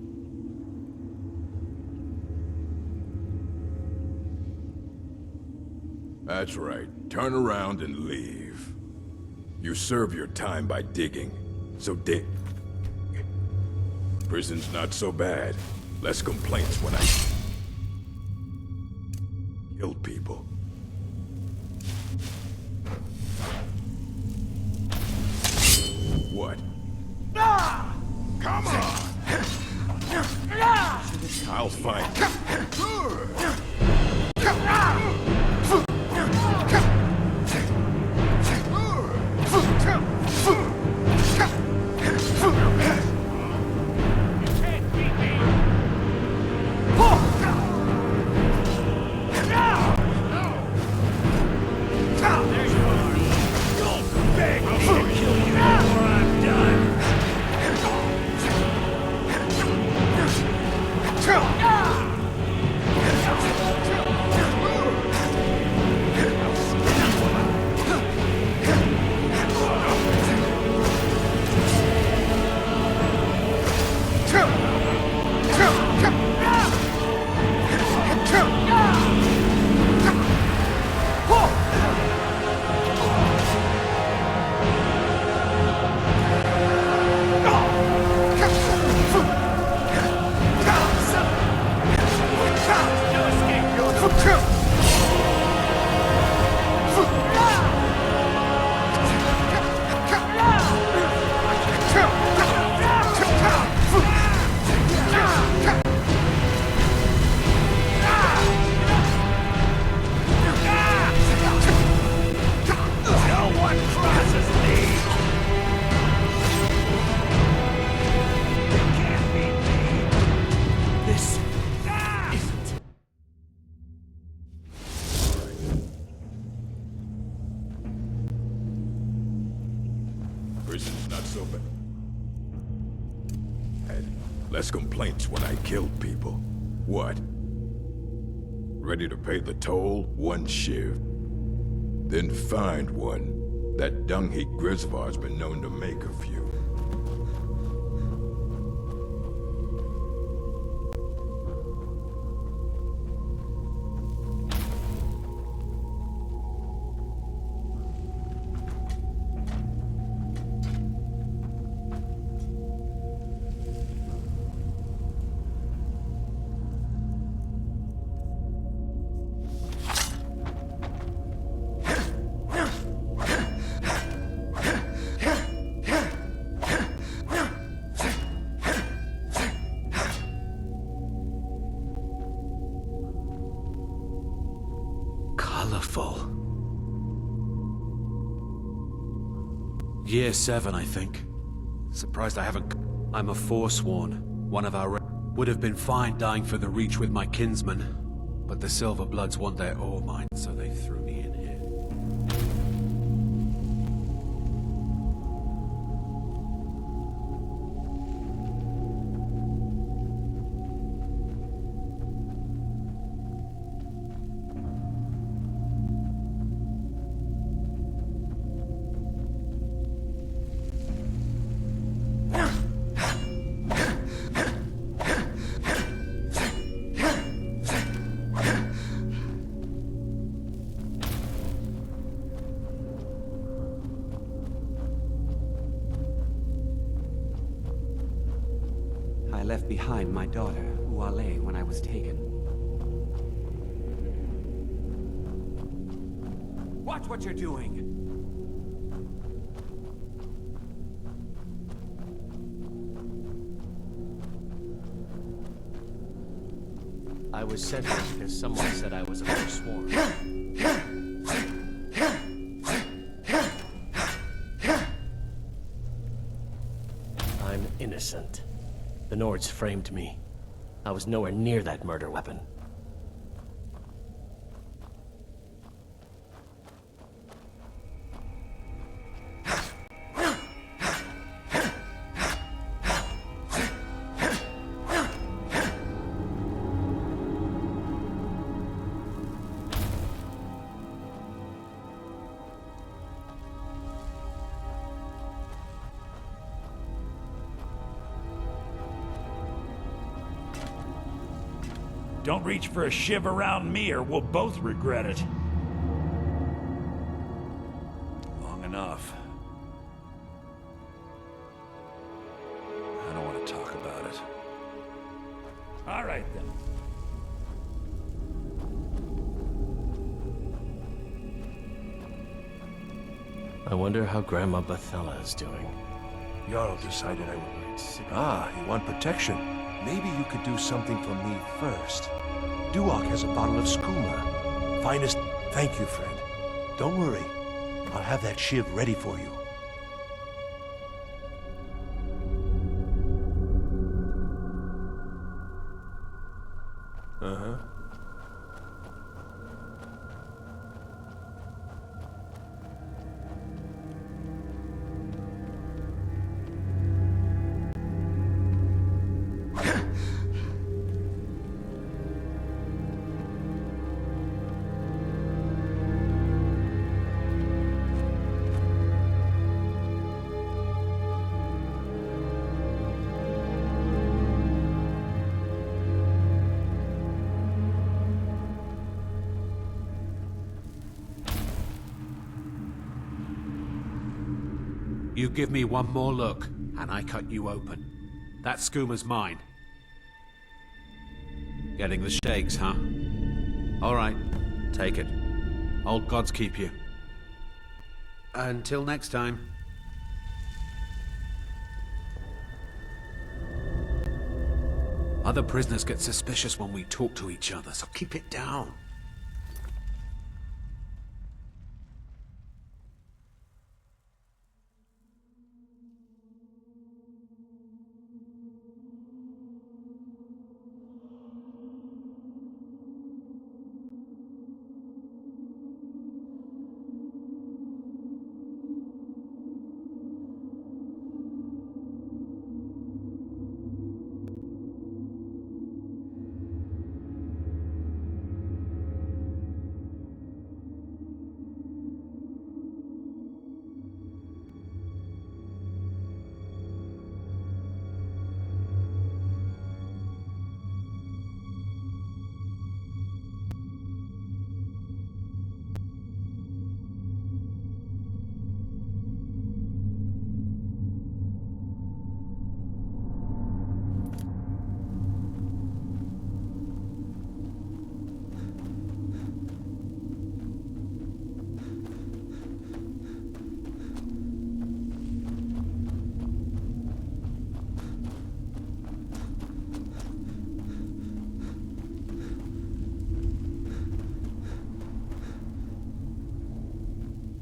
That's right. Turn around and leave. You serve your time by digging, so dig. Prison's not so bad. Less complaints when I kill people. What? Come on! I'll fight. Prison's not so bad. Had less complaints when I killed people. What? Ready to pay the toll? One shiv. Then find one. That dung-heap Grisvar's been known to make a few. Colorful. Year 7, I think. Surprised I haven't... I'm a Forsworn. One of our... Would have been fine dying for the Reach with my kinsmen, but the Silver Bloods want their ore mine, so they threw me in here. I left behind my daughter, Uale, when I was taken. Watch what you're doing! I was sent here because someone said I was a Forsworn. I'm innocent. The Nords framed me. I was nowhere near that murder weapon. Don't reach for a shiv around me or we'll both regret it. Long enough. I don't want to talk about it. All right, then. I wonder how Grandma Bethella is doing. Jarl decided I would... Ah, you want protection? Maybe you could do something for me first. Duak has a bottle of skooma. Finest... Thank you, friend. Don't worry. I'll have that shiv ready for you. Uh-huh. You give me one more look, and I cut you open. That skooma's mine. Getting the shakes, huh? All right, take it. Old gods keep you. Until next time. Other prisoners get suspicious when we talk to each other, so keep it down.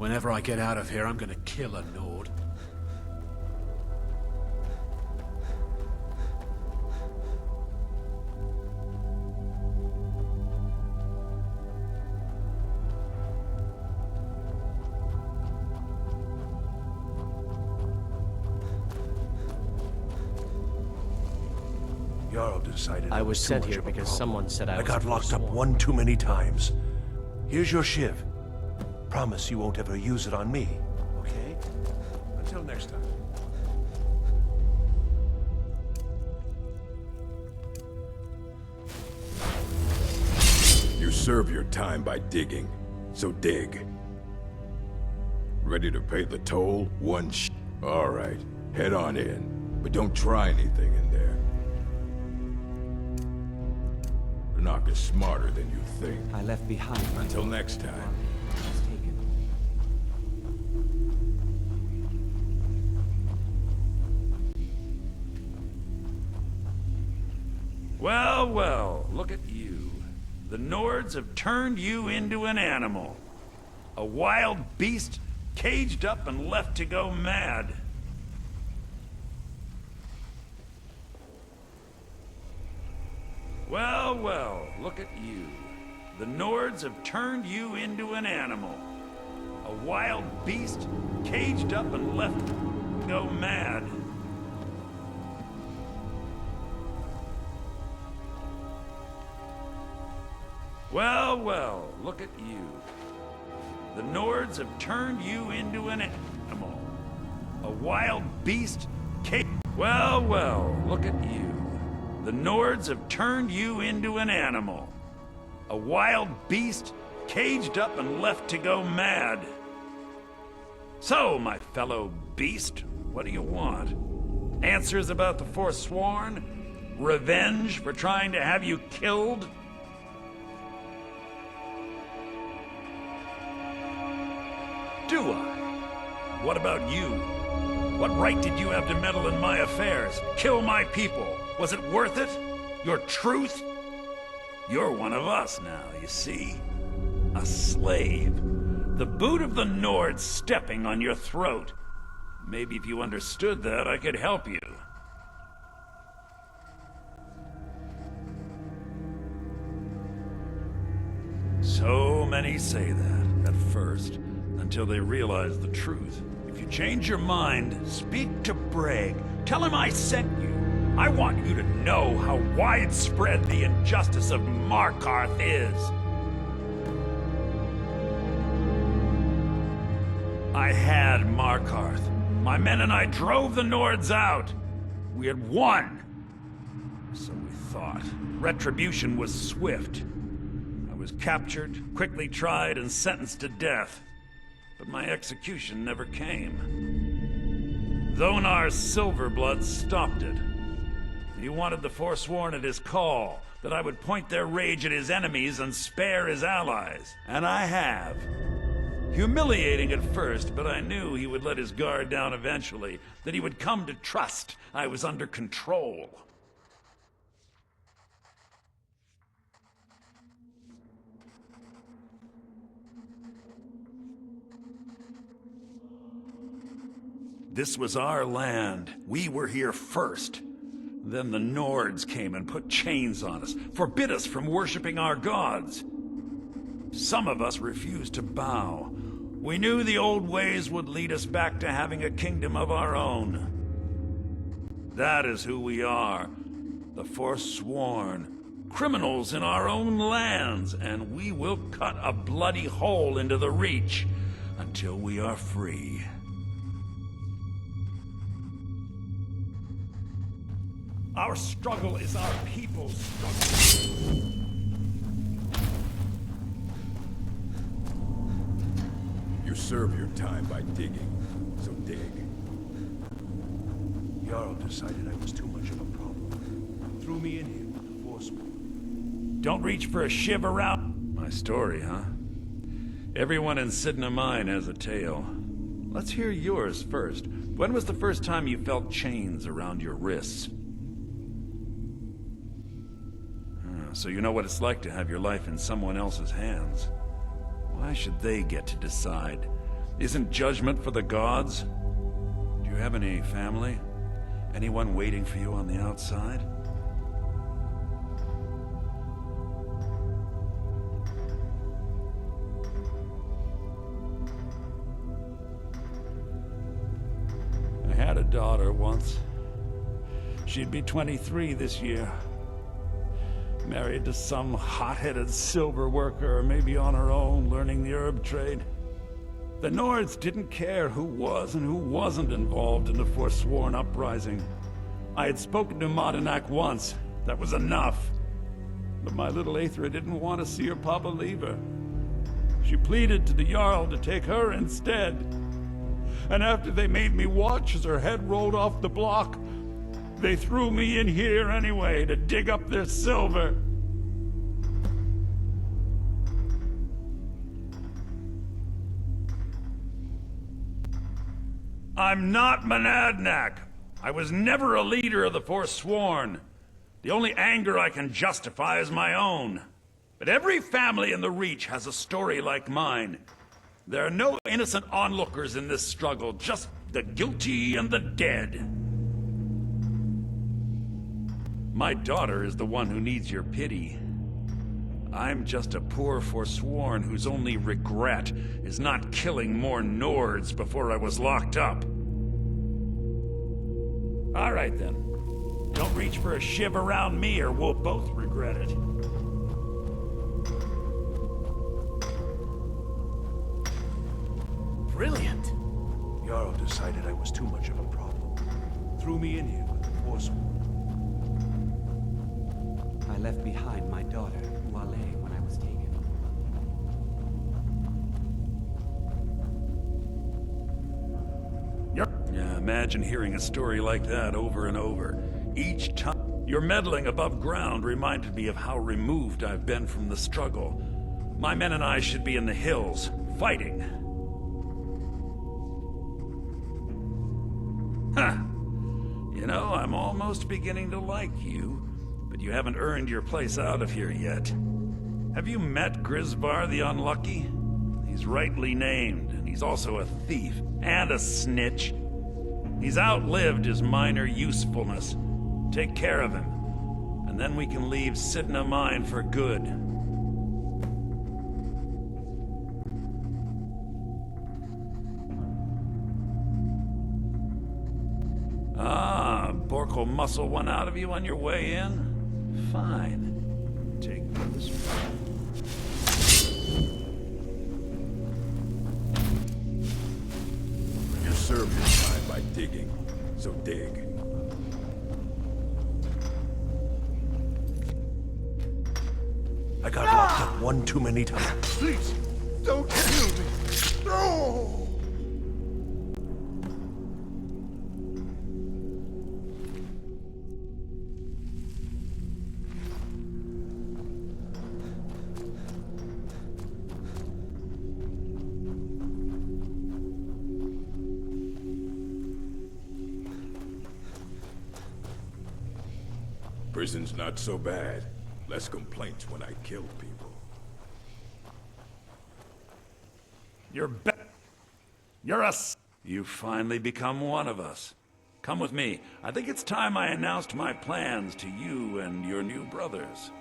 Whenever I get out of here, I'm gonna kill a Nord. Jarl decided I was too sent much here of a because problem. someone said I was got a locked up forsworn. one too many times. Here's your shiv. Promise you won't ever use it on me, okay? Until next time. You serve your time by digging, so dig. Ready to pay the toll? All right, head on in, but don't try anything in there. Knock is smarter than you think. I left behind. Until next time. Well, well, look at you. The Nords have turned you into an animal. A wild beast caged up and left to go mad. Well, well, look at you. The Nords have turned you into an animal. A wild beast caged up and left to go mad. Well, well, look at you. The Nords have turned you into an animal. A wild beast caged... Well, well, look at you. The Nords have turned you into an animal. A wild beast caged up and left to go mad. So, my fellow beast, what do you want? Answers about the Forsworn? Revenge for trying to have you killed? Do I? What about you? What right did you have to meddle in my affairs? Kill my people? Was it worth it? Your truth? You're one of us now, you see? A slave. The boot of the Nord stepping on your throat. Maybe if you understood that, I could help you. So many say that, at first, until they realize the truth. If you change your mind, speak to Breg. Tell him I sent you. I want you to know how widespread the injustice of Markarth is. I had Markarth. My men and I drove the Nords out. We had won. So we thought. Retribution was swift. I was captured, quickly tried, and sentenced to death. But my execution never came. Thonar's Silverblood stopped it. He wanted the Forsworn at his call, that I would point their rage at his enemies and spare his allies. And I have. Humiliating at first, but I knew he would let his guard down eventually, that he would come to trust I was under control. This was our land. We were here first. Then the Nords came and put chains on us, forbid us from worshipping our gods. Some of us refused to bow. We knew the old ways would lead us back to having a kingdom of our own. That is who we are, the Forsworn. Criminals in our own lands, and we will cut a bloody hole into the Reach until we are free. Our struggle is our people's struggle. You serve your time by digging, so dig. Jarl decided I was too much of a problem. Threw me in here with the Forsworn. Don't reach for a shiv around. My story, huh? Everyone in Sidna Mine has a tale. Let's hear yours first. When was the first time you felt chains around your wrists? So you know what it's like to have your life in someone else's hands. Why should they get to decide? Isn't judgment for the gods? Do you have any family? Anyone waiting for you on the outside? I had a daughter once. She'd be 23 this year. Married to some hot-headed silver worker, or maybe on her own, learning the herb trade. The Nords didn't care who was and who wasn't involved in the Forsworn uprising. I had spoken to Madanak once. That was enough. But my little Aethra didn't want to see her papa leave her. She pleaded to the Jarl to take her instead. And after they made me watch as her head rolled off the block, they threw me in here anyway to dig up their silver. I'm not Monadnack. I was never a leader of the Forsworn. The only anger I can justify is my own. But every family in the Reach has a story like mine. There are no innocent onlookers in this struggle, just the guilty and the dead. My daughter is the one who needs your pity. I'm just a poor Forsworn whose only regret is not killing more Nords before I was locked up. All right then. Don't reach for a shiv around me or we'll both regret it. Brilliant! Jarl decided I was too much of a problem. Threw me in here with the Forsworn. I left behind my daughter, Wale, when I was taken. Yeah, imagine hearing a story like that over and over. Each time. Your meddling above ground reminded me of how removed I've been from the struggle. My men and I should be in the hills, fighting. Huh. You know, I'm almost beginning to like you, but you haven't earned your place out of here yet. Have you met Grisvar the Unlucky? He's rightly named, and he's also a thief and a snitch. He's outlived his minor usefulness. Take care of him, and then we can leave Sidna Mine for good. Ah, Bork will muscle one out of you on your way in? Fine. Take this one. You serve your time by digging, so dig. I got locked up one too many times. Please, don't kill me! No! Prison's not so bad. Less complaints when I killed people. You've finally become one of us. Come with me. I think it's time I announced my plans to you and your new brothers.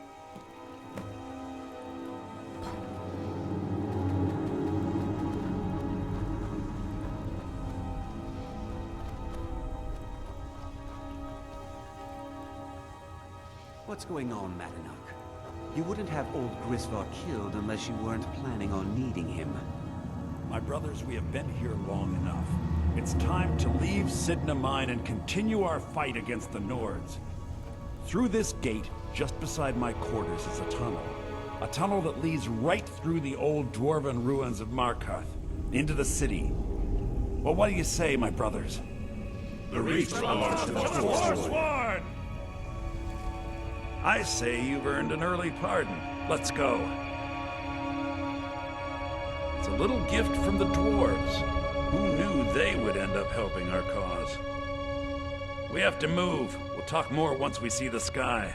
What's going on, Madanak? You wouldn't have old Grisvar killed unless you weren't planning on needing him. My brothers, we have been here long enough. It's time to leave Sidna Mine and continue our fight against the Nords. Through this gate, just beside my quarters, is a tunnel. A tunnel that leads right through the old dwarven ruins of Markarth, into the city. Well, what do you say, my brothers? The Reach belongs to the Forsworn! I say you've earned an early pardon. Let's go. It's a little gift from the dwarves. Who knew they would end up helping our cause? We have to move. We'll talk more once we see the sky.